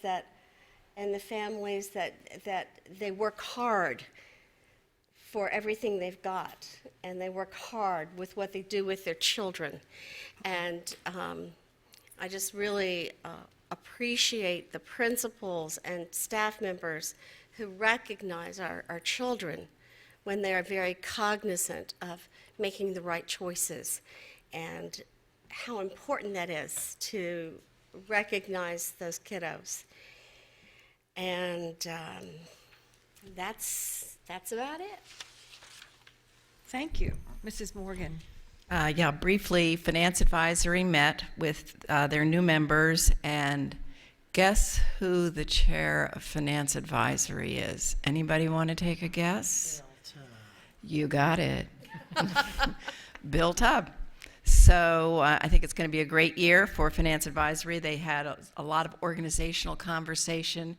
and the families that they work hard for everything they've got, and they work hard with what they do with their children. And I just really appreciate the principals and staff members who recognize our children when they are very cognizant of making the right choices, and how important that is to recognize those kiddos. And that's about it. Thank you. Mrs. Morgan. Yeah, briefly, Finance Advisory met with their new members, and guess who the chair of Finance Advisory is? Anybody want to take a guess? You got it. Bill Tubb. So I think it's going to be a great year for Finance Advisory. They had a lot of organizational conversation.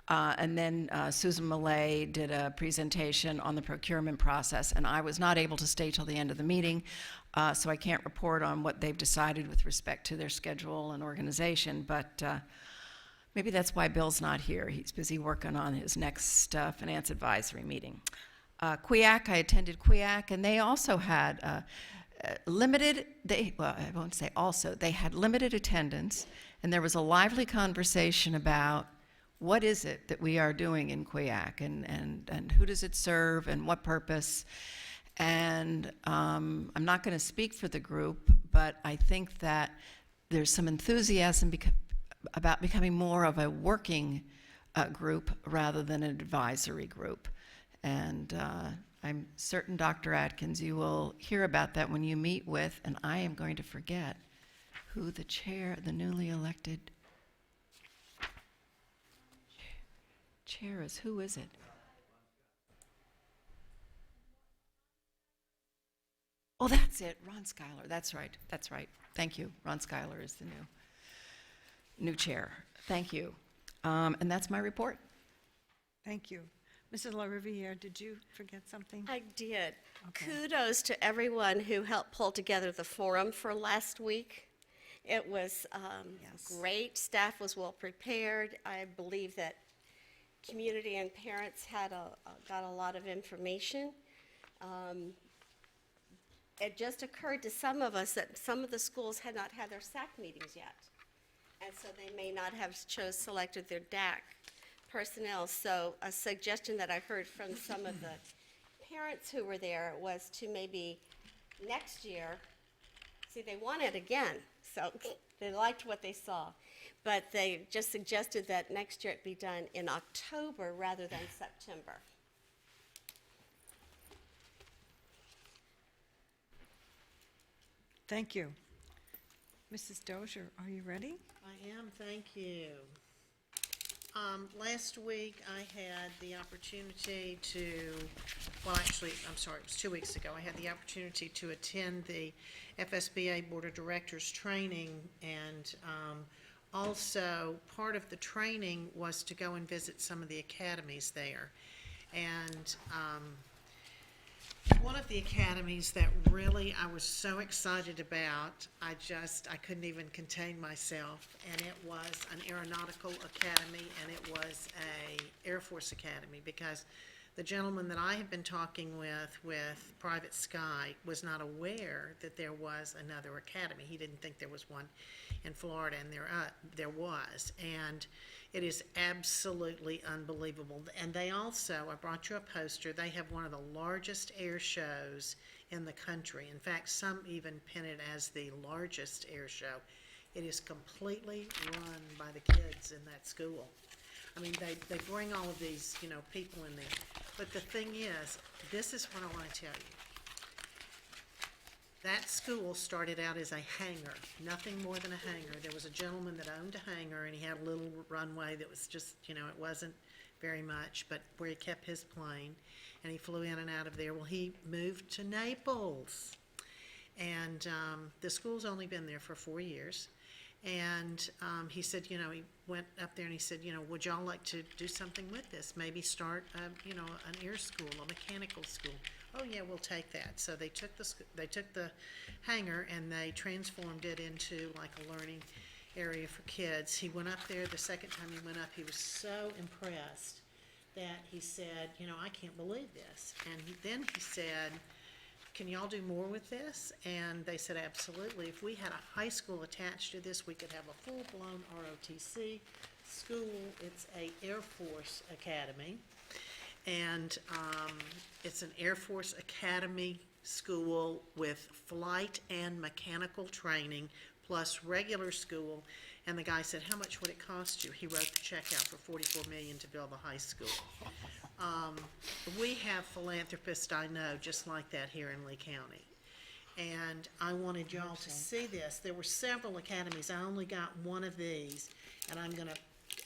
And then Susan Millay did a presentation on the procurement process, and I was not able to stay till the end of the meeting, so I can't report on what they've decided with respect to their schedule and organization, but maybe that's why Bill's not here. He's busy working on his next Finance Advisory meeting. QUIAC, I attended QUIAC, and they also had they had limited attendance, and there was a lively conversation about what is it that we are doing in QUIAC, and who does it serve, and what purpose. And I'm not going to speak for the group, but I think that there's some enthusiasm about becoming more of a working group rather than an advisory group. And I'm certain, Dr. Atkins, you will hear about that when you meet with, and I am going to forget who the newly elected chair is. Who is it? Oh, that's it, Ron Schuyler. That's right. Thank you. Ron Schuyler is the new chair. Thank you. And that's my report. Thank you. Mrs. LaRiviere, did you forget something? I did. Okay. Kudos to everyone who helped pull together the forum for last week. It was Yes. great. Staff was well prepared. I believe that community and parents got a lot of information. It just occurred to some of us that some of the schools had not had their SAC meetings yet, and so they may not have selected their DAC personnel. So a suggestion that I heard from some of the parents who were there was to maybe next year, see, they want it again, so they liked what they saw, but they just suggested that next year it be done in October rather than September. Thank you. Mrs. Dozier, are you ready? I am, thank you. Last week, I had the opportunity to, well, actually, I'm sorry, it was 2 weeks ago, I had the opportunity to attend the FSBA Board of Directors training, and also, part of the training was to go and visit some of the academies there. And one of the academies that really I was so excited about, I couldn't even contain myself, and it was an aeronautical academy, and it was a Air Force academy, because the gentleman that I have been talking with Private Sky was not aware that there was another academy. He didn't think there was one in Florida, and there was. And it is absolutely unbelievable. And they also, I brought you a poster, they have one of the largest air shows in the country. In fact, some even pin it as the largest air show. It is completely run by the kids in that school. I mean, they bring all of these, people in there. But the thing is, this is what I want to tell you. That school started out as a hangar, nothing more than a hangar. There was a gentleman that owned a hangar, and he had a little runway that was just, it wasn't very much, but where he kept his plane, and he flew in and out of there. Well, he moved to Naples, and the school's only been there for 4 years. And he said, he went up there and he said, would y'all like to do something with this? Maybe start, an air school, a mechanical school. Oh yeah, we'll take that. So they took the hangar and they transformed it into like a learning area for kids. He went up there, the second time he went up, he was so impressed that he said, I can't believe this. And then he said, can y'all do more with this? And they said, absolutely. If we had a high school attached to this, we could have a full-blown ROTC school. It's a Air Force Academy. And it's an Air Force Academy school with flight and mechanical training, plus regular school. And the guy said, how much would it cost you? He wrote the check out for $44 million to build a high school. We have philanthropists I know just like that here in Lee County. And I wanted y'all to see this. There were several academies. I only got one of these, and I'm going to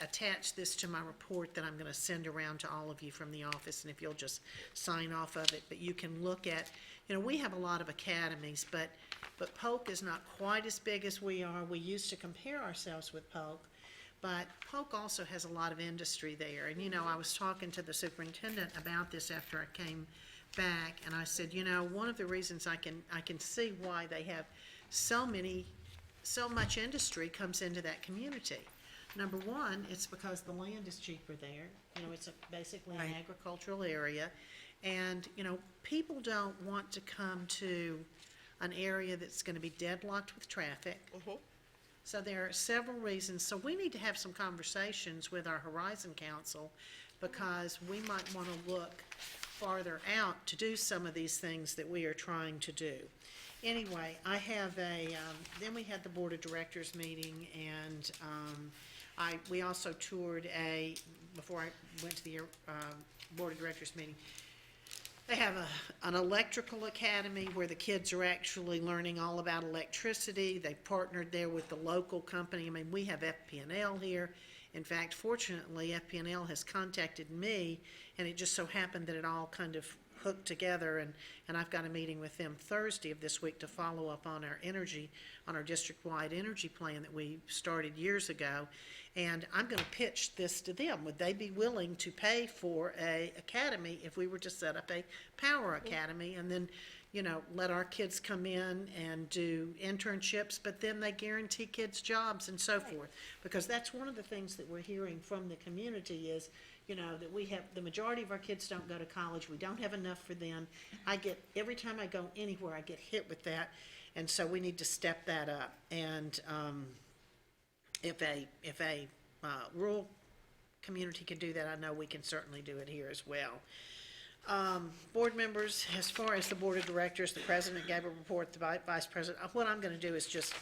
attach this to my report that I'm going to send around to all of you from the office, and if you'll just sign off of it. But you can look at, we have a lot of academies, but Polk is not quite as big as we are. We used to compare ourselves with Polk. But Polk also has a lot of industry there. And, I was talking to the superintendent about this after I came back, and I said, one of the reasons I can see why they have so much industry comes into that community. Number one, it's because the land is cheaper there. It's basically an agricultural area. And, people don't want to come to an area that's going to be deadlocked with traffic. Mm-hmm. So there are several reasons. So we need to have some conversations with our Horizon Council, because we might want to look farther out to do some of these things that we are trying to do. Anyway, I have then we had the Board of Directors meeting, and we also toured before I went to the Board of Directors meeting, they have an electrical academy where the kids are actually learning all about electricity. They partnered there with the local company. I mean, we have FP&L here. In fact, fortunately, FP&L has contacted me, and it just so happened that it all kind of hooked together, and I've got a meeting with them Thursday of this week to follow up on our district-wide energy plan that we started years ago. And I'm going to pitch this to them. Would they be willing to pay for a academy if we were to set up a power academy, and then, let our kids come in and do internships, but then they guarantee kids jobs and so forth? Because that's one of the things that we're hearing from the community is, that we have, the majority of our kids don't go to college. We don't have enough for them. Every time I go anywhere, I get hit with that. And so we need to step that up. And if a rural community can do that, I know we can certainly do it here as well. Board members, as far as the Board of Directors, the President gave a report, the Vice President. What I'm going to do is just,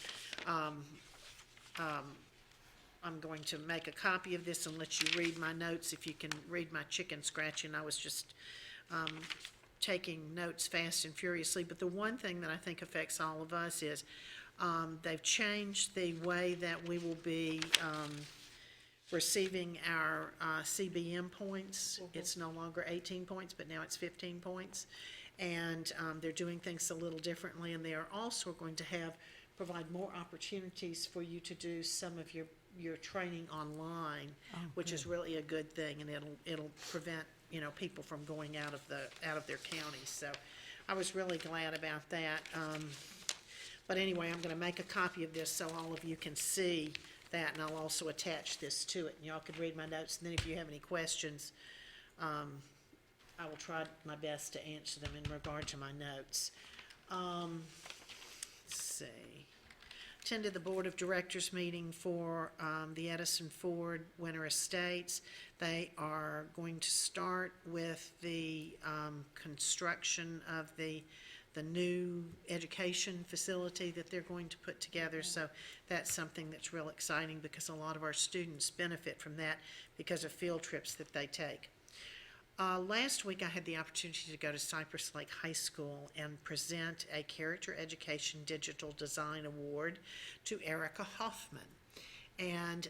I'm going to make a copy of this and let you read my notes. If you can read my chicken scratching, I was just taking notes fast and furiously. But the one thing that I think affects all of us is They've changed the way that we will be receiving our CBM points. It's no longer 18 points, but now it's 15 points. And they're doing things a little differently, and they are also going to provide more opportunities for you to do some of your training online, which is really a good thing, and it'll prevent, people from going out of their counties. So I was really glad about that. But anyway, I'm going to make a copy of this so all of you can see that, and I'll also attach this to it, and y'all could read my notes, and then if you have any questions, I will try my best to answer them in regard to my notes. Let's see. Attended the Board of Directors meeting for the Edison Ford Winter Estates. They are going to start with the construction of the new education facility that they're going to put together. So that's something that's real exciting because a lot of our students benefit from that because of field trips that they take. Last week I had the opportunity to go to Cypress Lake High School and present a Character Education Digital Design Award to Erica Hoffman. And,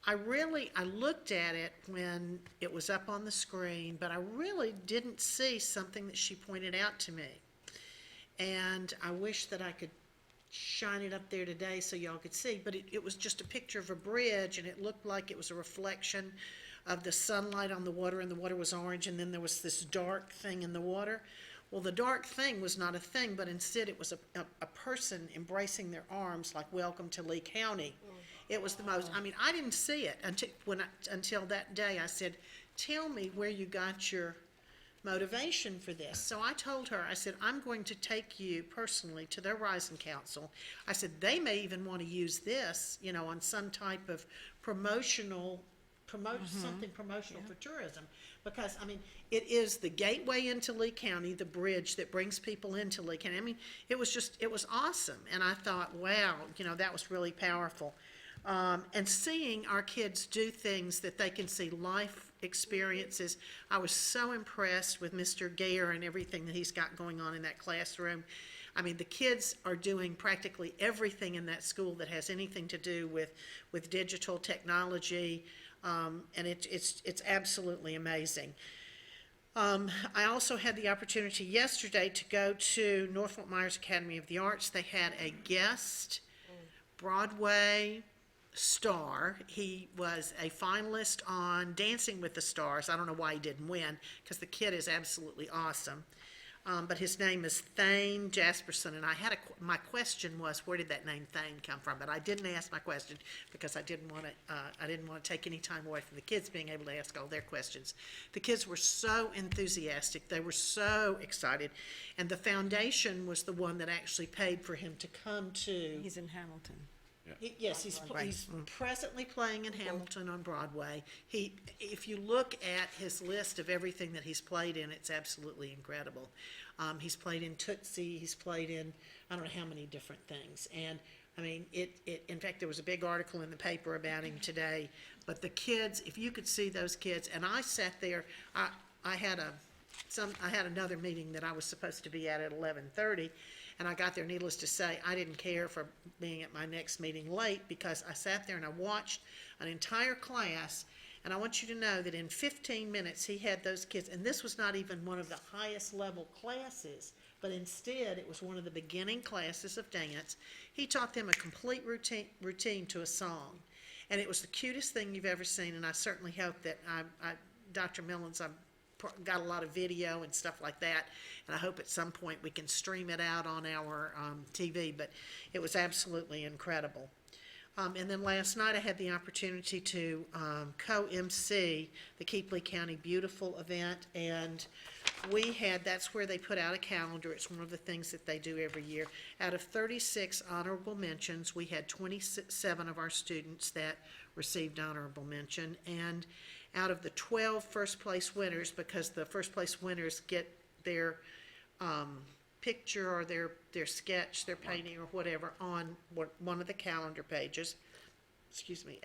I looked at it when it was up on the screen, but I really didn't see something that she pointed out to me. And I wish that I could shine it up there today so y'all could see, but it was just a picture of a bridge, and it looked like it was a reflection of the sunlight on the water, and the water was orange, and then there was this dark thing in the water. Well, the dark thing was not a thing, but instead it was a person embracing their arms like, welcome to Lee County. It was the most, I didn't see it until that day. I said, tell me where you got your motivation for this. So I told her, I said, I'm going to take you personally to their Rising Council. I said, they may even want to use this, on some type of something promotional for tourism, because it is the gateway into Lee County, the bridge that brings people into Lee County. It was awesome, and I thought, wow, that was really powerful. And seeing our kids do things that they can see, life experiences. I was so impressed with Mr. Gare and everything that he's got going on in that classroom. The kids are doing practically everything in that school that has anything to do with digital technology, and it's absolutely amazing. I also had the opportunity yesterday to go to North Myers Academy of the Arts. They had a guest Broadway star. He was a finalist on Dancing with the Stars. I don't know why he didn't win, because the kid is absolutely awesome. But his name is Thane Jasperson, and my question was, where did that name Thane come from? But I didn't ask my question because I didn't want to take any time away from the kids being able to ask all their questions. The kids were so enthusiastic. They were so excited. And the foundation was the one that actually paid for him to come to. He's in Hamilton. Yes, he's presently playing in Hamilton on Broadway. If you look at his list of everything that he's played in, it's absolutely incredible. He's played in Tootsie, he's played in I don't know how many different things. And in fact, there was a big article in the paper about him today. But the kids, if you could see those kids, and I sat there, I had another meeting that I was supposed to be at 11:30. And I got there, needless to say, I didn't care for being at my next meeting late, because I sat there and I watched an entire class, and I want you to know that in 15 minutes he had those kids, and this was not even one of the highest level classes, but instead it was one of the beginning classes of dance. He taught them a complete routine to a song, and it was the cutest thing you've ever seen, and I certainly hope that Dr. Millens, I've got a lot of video and stuff like that, and I hope at some point we can stream it out on our TV, but it was absolutely incredible. And then last night I had the opportunity to co-MC the Keep Lee County Beautiful event, and that's where they put out a calendar. It's one of the things that they do every year. Out of 36 honorable mentions, we had 27 of our students that received honorable mention, and out of the 12 first place winners, because the first place winners get their picture or their sketch, their painting or whatever on one of the calendar pages.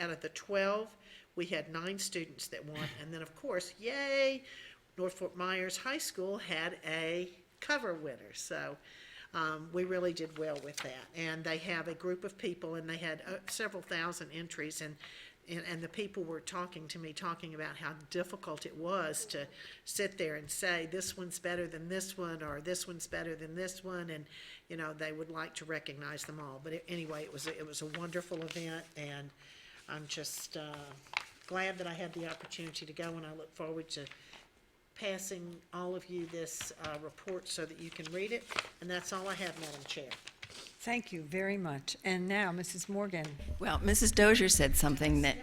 Out of the 12, we had 9 students that won. And then, of course, yay, North Fort Myers High School had a cover winner. So We really did well with that. And they have a group of people, and they had several thousand entries, and the people were talking to me, talking about how difficult it was to sit there and say, this one's better than this one, or this one's better than this one, and, you know, they would like to recognize them all. But anyway, it was a wonderful event, and I'm just glad that I had the opportunity to go, and I look forward to passing all of you this report so that you can read it. And that's all I have, Madam Chair. Thank you very much. And now, Mrs. Morgan. Well, Mrs. Dozier said something that,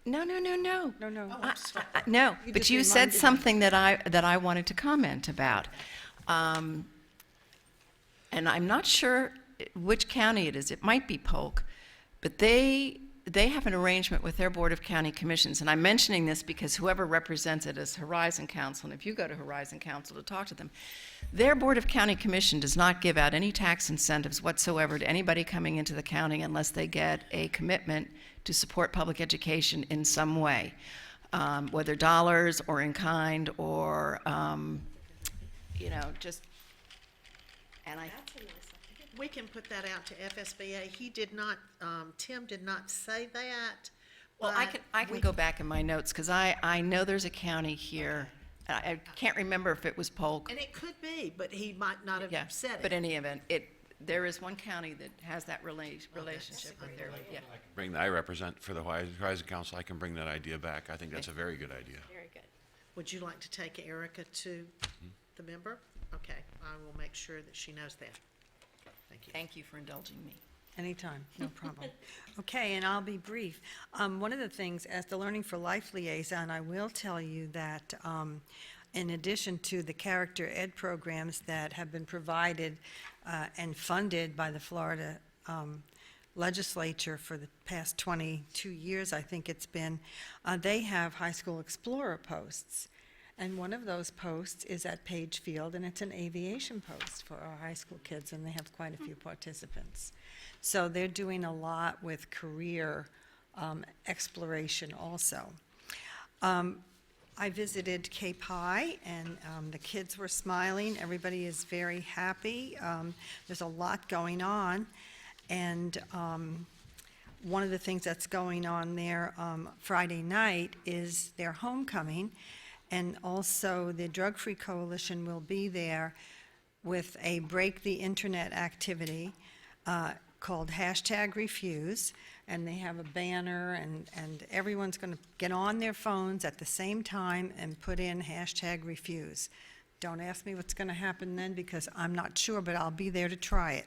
no. No, no. No, You but just you said reminded me. something that I wanted to comment about. And I'm not sure which county it is. It might be Polk, but they have an arrangement with their Board of County Commissions, and I'm mentioning this because whoever represents it is Horizon Council, and if you go to Horizon Council to talk to them, their Board of County Commission does not give out any tax incentives whatsoever to anybody coming into the county unless they get a commitment to support public education in some way, whether dollars or in kind or, just, and I... We can put that out to FSBA. He did not, Tim did not say that. Well, I can go back in my notes, because I know there's a county here, I can't remember if it was Polk. And it could be, but he might not have Yeah, said it. but in any event, there is one county that has that relationship with their, yeah. I represent for the Horizon Council, I can bring that idea back. I think that's a very good idea. Very good. Would you like to take Erica to the member? Okay, I will make sure that she knows that. Thank you. Thank you for indulging me. Anytime, no problem. Okay, and I'll be brief. One of the things, as the Learning for Life liaison, I will tell you that in addition to the character ed programs that have been provided and funded by the Florida legislature for the past 22 years, I think it's been, they have high school explorer posts. And one of those posts is at Page Field, and it's an aviation post for our high school kids, and they have quite a few participants. So they're doing a lot with career exploration also. I visited Cape High, and the kids were smiling. Everybody is very happy. There's a lot going on, and one of the things that's going on there Friday night is their homecoming. And also, the Drug Free Coalition will be there with a Break the Internet activity called #Refuse. And they have a banner, and everyone's going to get on their phones at the same time and put in #Refuse. Don't ask me what's going to happen then, because I'm not sure, but I'll be there to try it.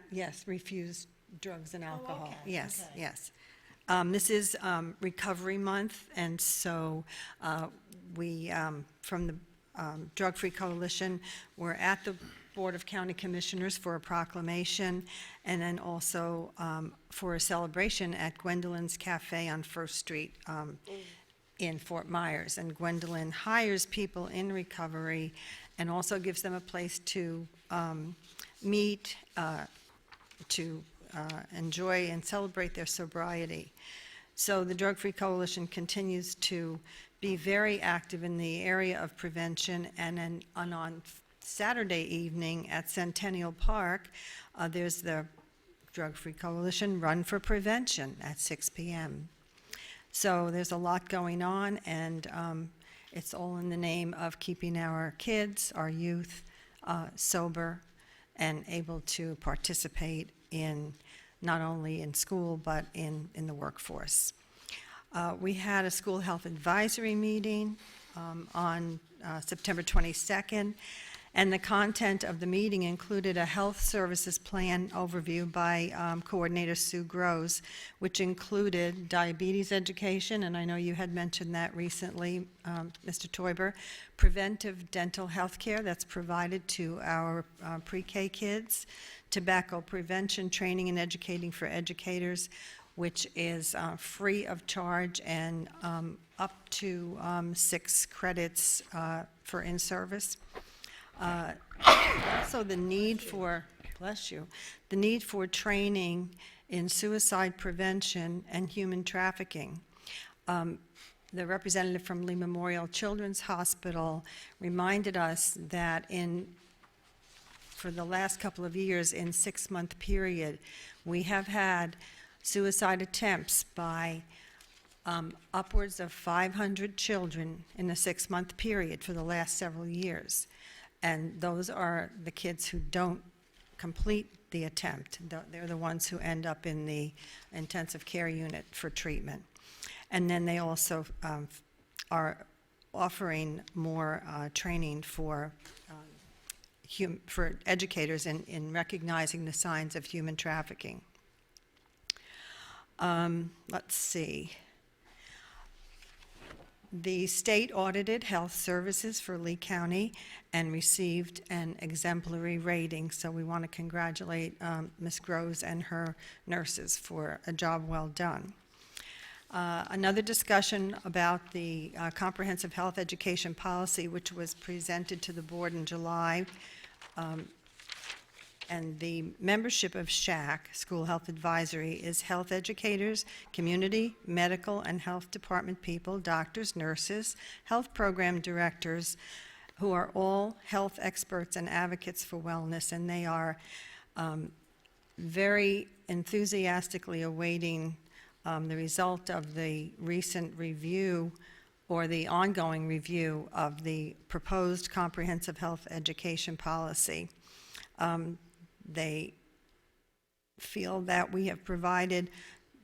Yes, refuse drugs and alcohol. okay, Yes, okay. yes. This is Recovery Month, and so we, from the Drug Free Coalition, we're at the Board of County Commissioners for a proclamation, and then also for a celebration at Gwendolyn's Cafe on First Street in Fort Myers. And Gwendolyn hires people in recovery and also gives them a place to meet, to enjoy and celebrate their sobriety. So the Drug Free Coalition continues to be very active in the area of prevention, and on Saturday evening at Centennial Park, there's the Drug Free Coalition Run for Prevention at 6 p.m. So there's a lot going on, and it's all in the name of keeping our kids, our youth, sober and able to participate in not only in school but in the workforce. We had a school health advisory meeting on September 22nd, and the content of the meeting included a health services plan overview by Coordinator Sue Groves, which included diabetes education, and I know you had mentioned that recently, Mr. Teuber, preventive dental health care that's provided to our pre-K kids, tobacco prevention training and educating for educators, which is free of charge and up to 6 credits for in-service. Also the need for, bless you, the need for training in suicide prevention and human trafficking. The representative from Lee Memorial Children's Hospital reminded us that for the last couple of years in 6-month period, we have had suicide attempts by upwards of 500 children in a 6-month period for the last several years. And those are the kids who don't complete the attempt. They're the ones who end up in the intensive care unit for treatment. And then they also are offering more training for educators in recognizing the signs of human trafficking. Let's see. The state audited health services for Lee County and received an exemplary rating, so we want to congratulate Ms. Groves and her nurses for a job well done. Another discussion about the comprehensive health education policy, which was presented to the board in July, and the membership of SHAC, School Health Advisory, is health educators, community, medical, and health department people, doctors, nurses, health program directors, who are all health experts and advocates for wellness, and they are very enthusiastically awaiting the result of the recent review or the ongoing review of the proposed comprehensive health education policy. They feel that we have provided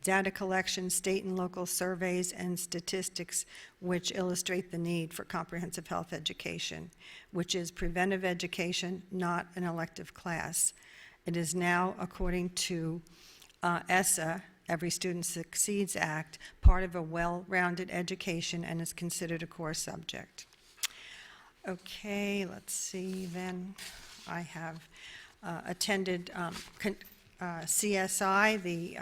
data collection, state and local surveys, and statistics which illustrate the need for comprehensive health education, which is preventive education, not an elective class. It is now, according to ESSA, Every Student Succeeds Act, part of a well-rounded education and is considered a core subject. Okay, let's see then. I have attended CSI, the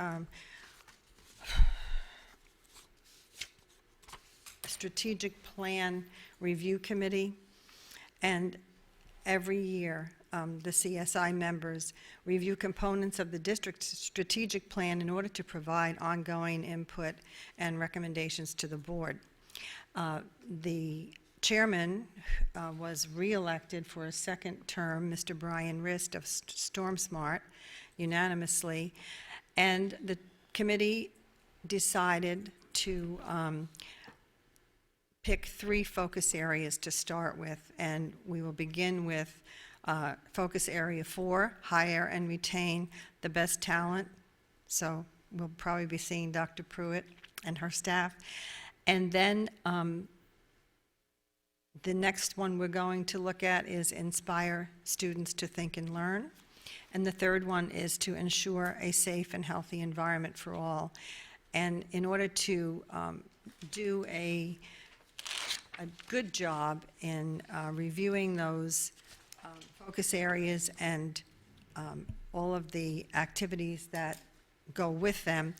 Strategic Plan Review Committee, and every year the CSI members review components of the district's strategic plan in order to provide ongoing input and recommendations to the board. The chairman was re-elected for a second term, Mr. Brian Rist of Storm Smart, unanimously, and the committee decided to pick 3 focus areas to start with, and we will begin with focus area 4, hire and retain the best talent. So we'll probably be seeing Dr. Pruitt and her staff. And then the next one we're going to look at is inspire students to think and learn. And the third one is to ensure a safe and healthy environment for all. And in order to do a good job in reviewing those focus areas and all of the activities that go with them,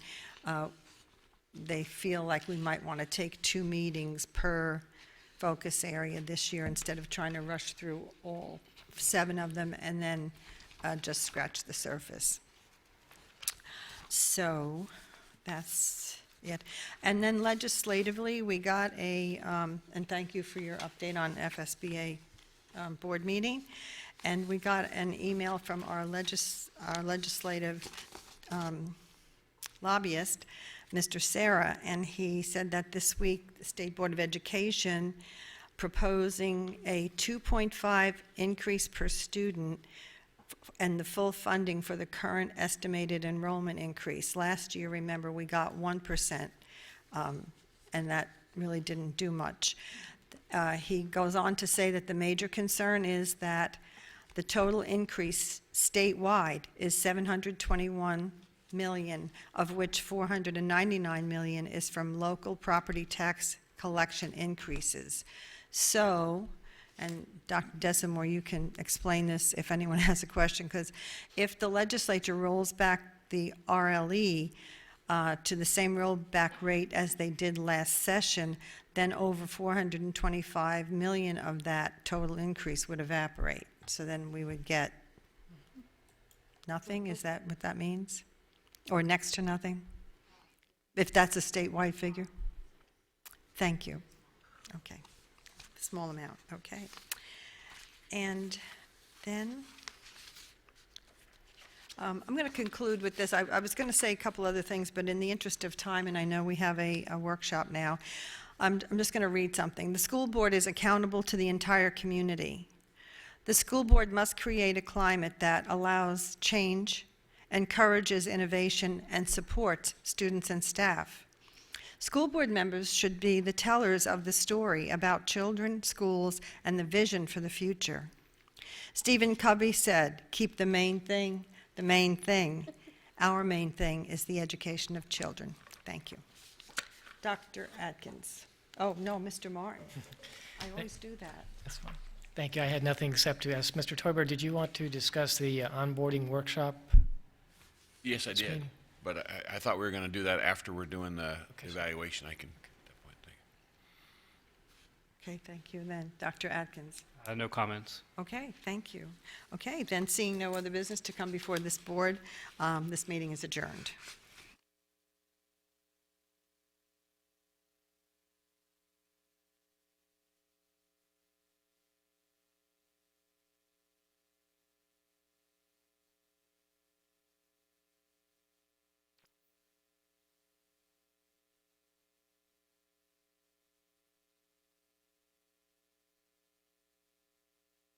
they feel like we might want to take 2 meetings per focus area this year instead of trying to rush through all 7 of them and then just scratch the surface. So that's it. And then legislatively, we got a, and thank you for your update on FSBA board meeting, and we got an email from our legislative lobbyist, Mr. Sarah, and he said that this week the State Board of Education proposing a 2.5 increase per student and the full funding for the current estimated enrollment increase. Last year, remember, we got 1%, and that really didn't do much. He goes on to say that the major concern is that the total increase statewide is $721 million, of which $499 million is from local property tax collection increases. So, and Dr. Desamore, you can explain this if anyone has a question, because if the legislature rolls back the RLE to the same rollback rate as they did last session, then over $425 million of that total increase would evaporate. So then we would get nothing? Is that what that means? Or next to nothing? If that's a statewide figure? Thank you. Okay. Small amount, okay. And then I'm going to conclude with this. I was going to say a couple other things, but in the interest of time, and I know we have a workshop now, I'm just going to read something. The school board is accountable to the entire community. The school board must create a climate that allows change, encourages innovation, and supports students and staff. School board members should be the tellers of the story about children, schools, and the vision for the future. Stephen Covey said, "Keep the main thing the main thing." Our main thing is the education of children. Thank you. Dr. Atkins. Oh, no, Mr. Martin. I always do that. That's fine. Thank you. I had nothing except to ask. Mr. Toiber, did you want to discuss the onboarding workshop? Yes, I did, Screen. but I thought we were going to do that after we're doing the evaluation. I can, at that point, thank you. Okay, thank you. Then, Dr. Atkins. No comments. Okay, thank you. Okay, then seeing no other business to come before this board, this meeting is adjourned.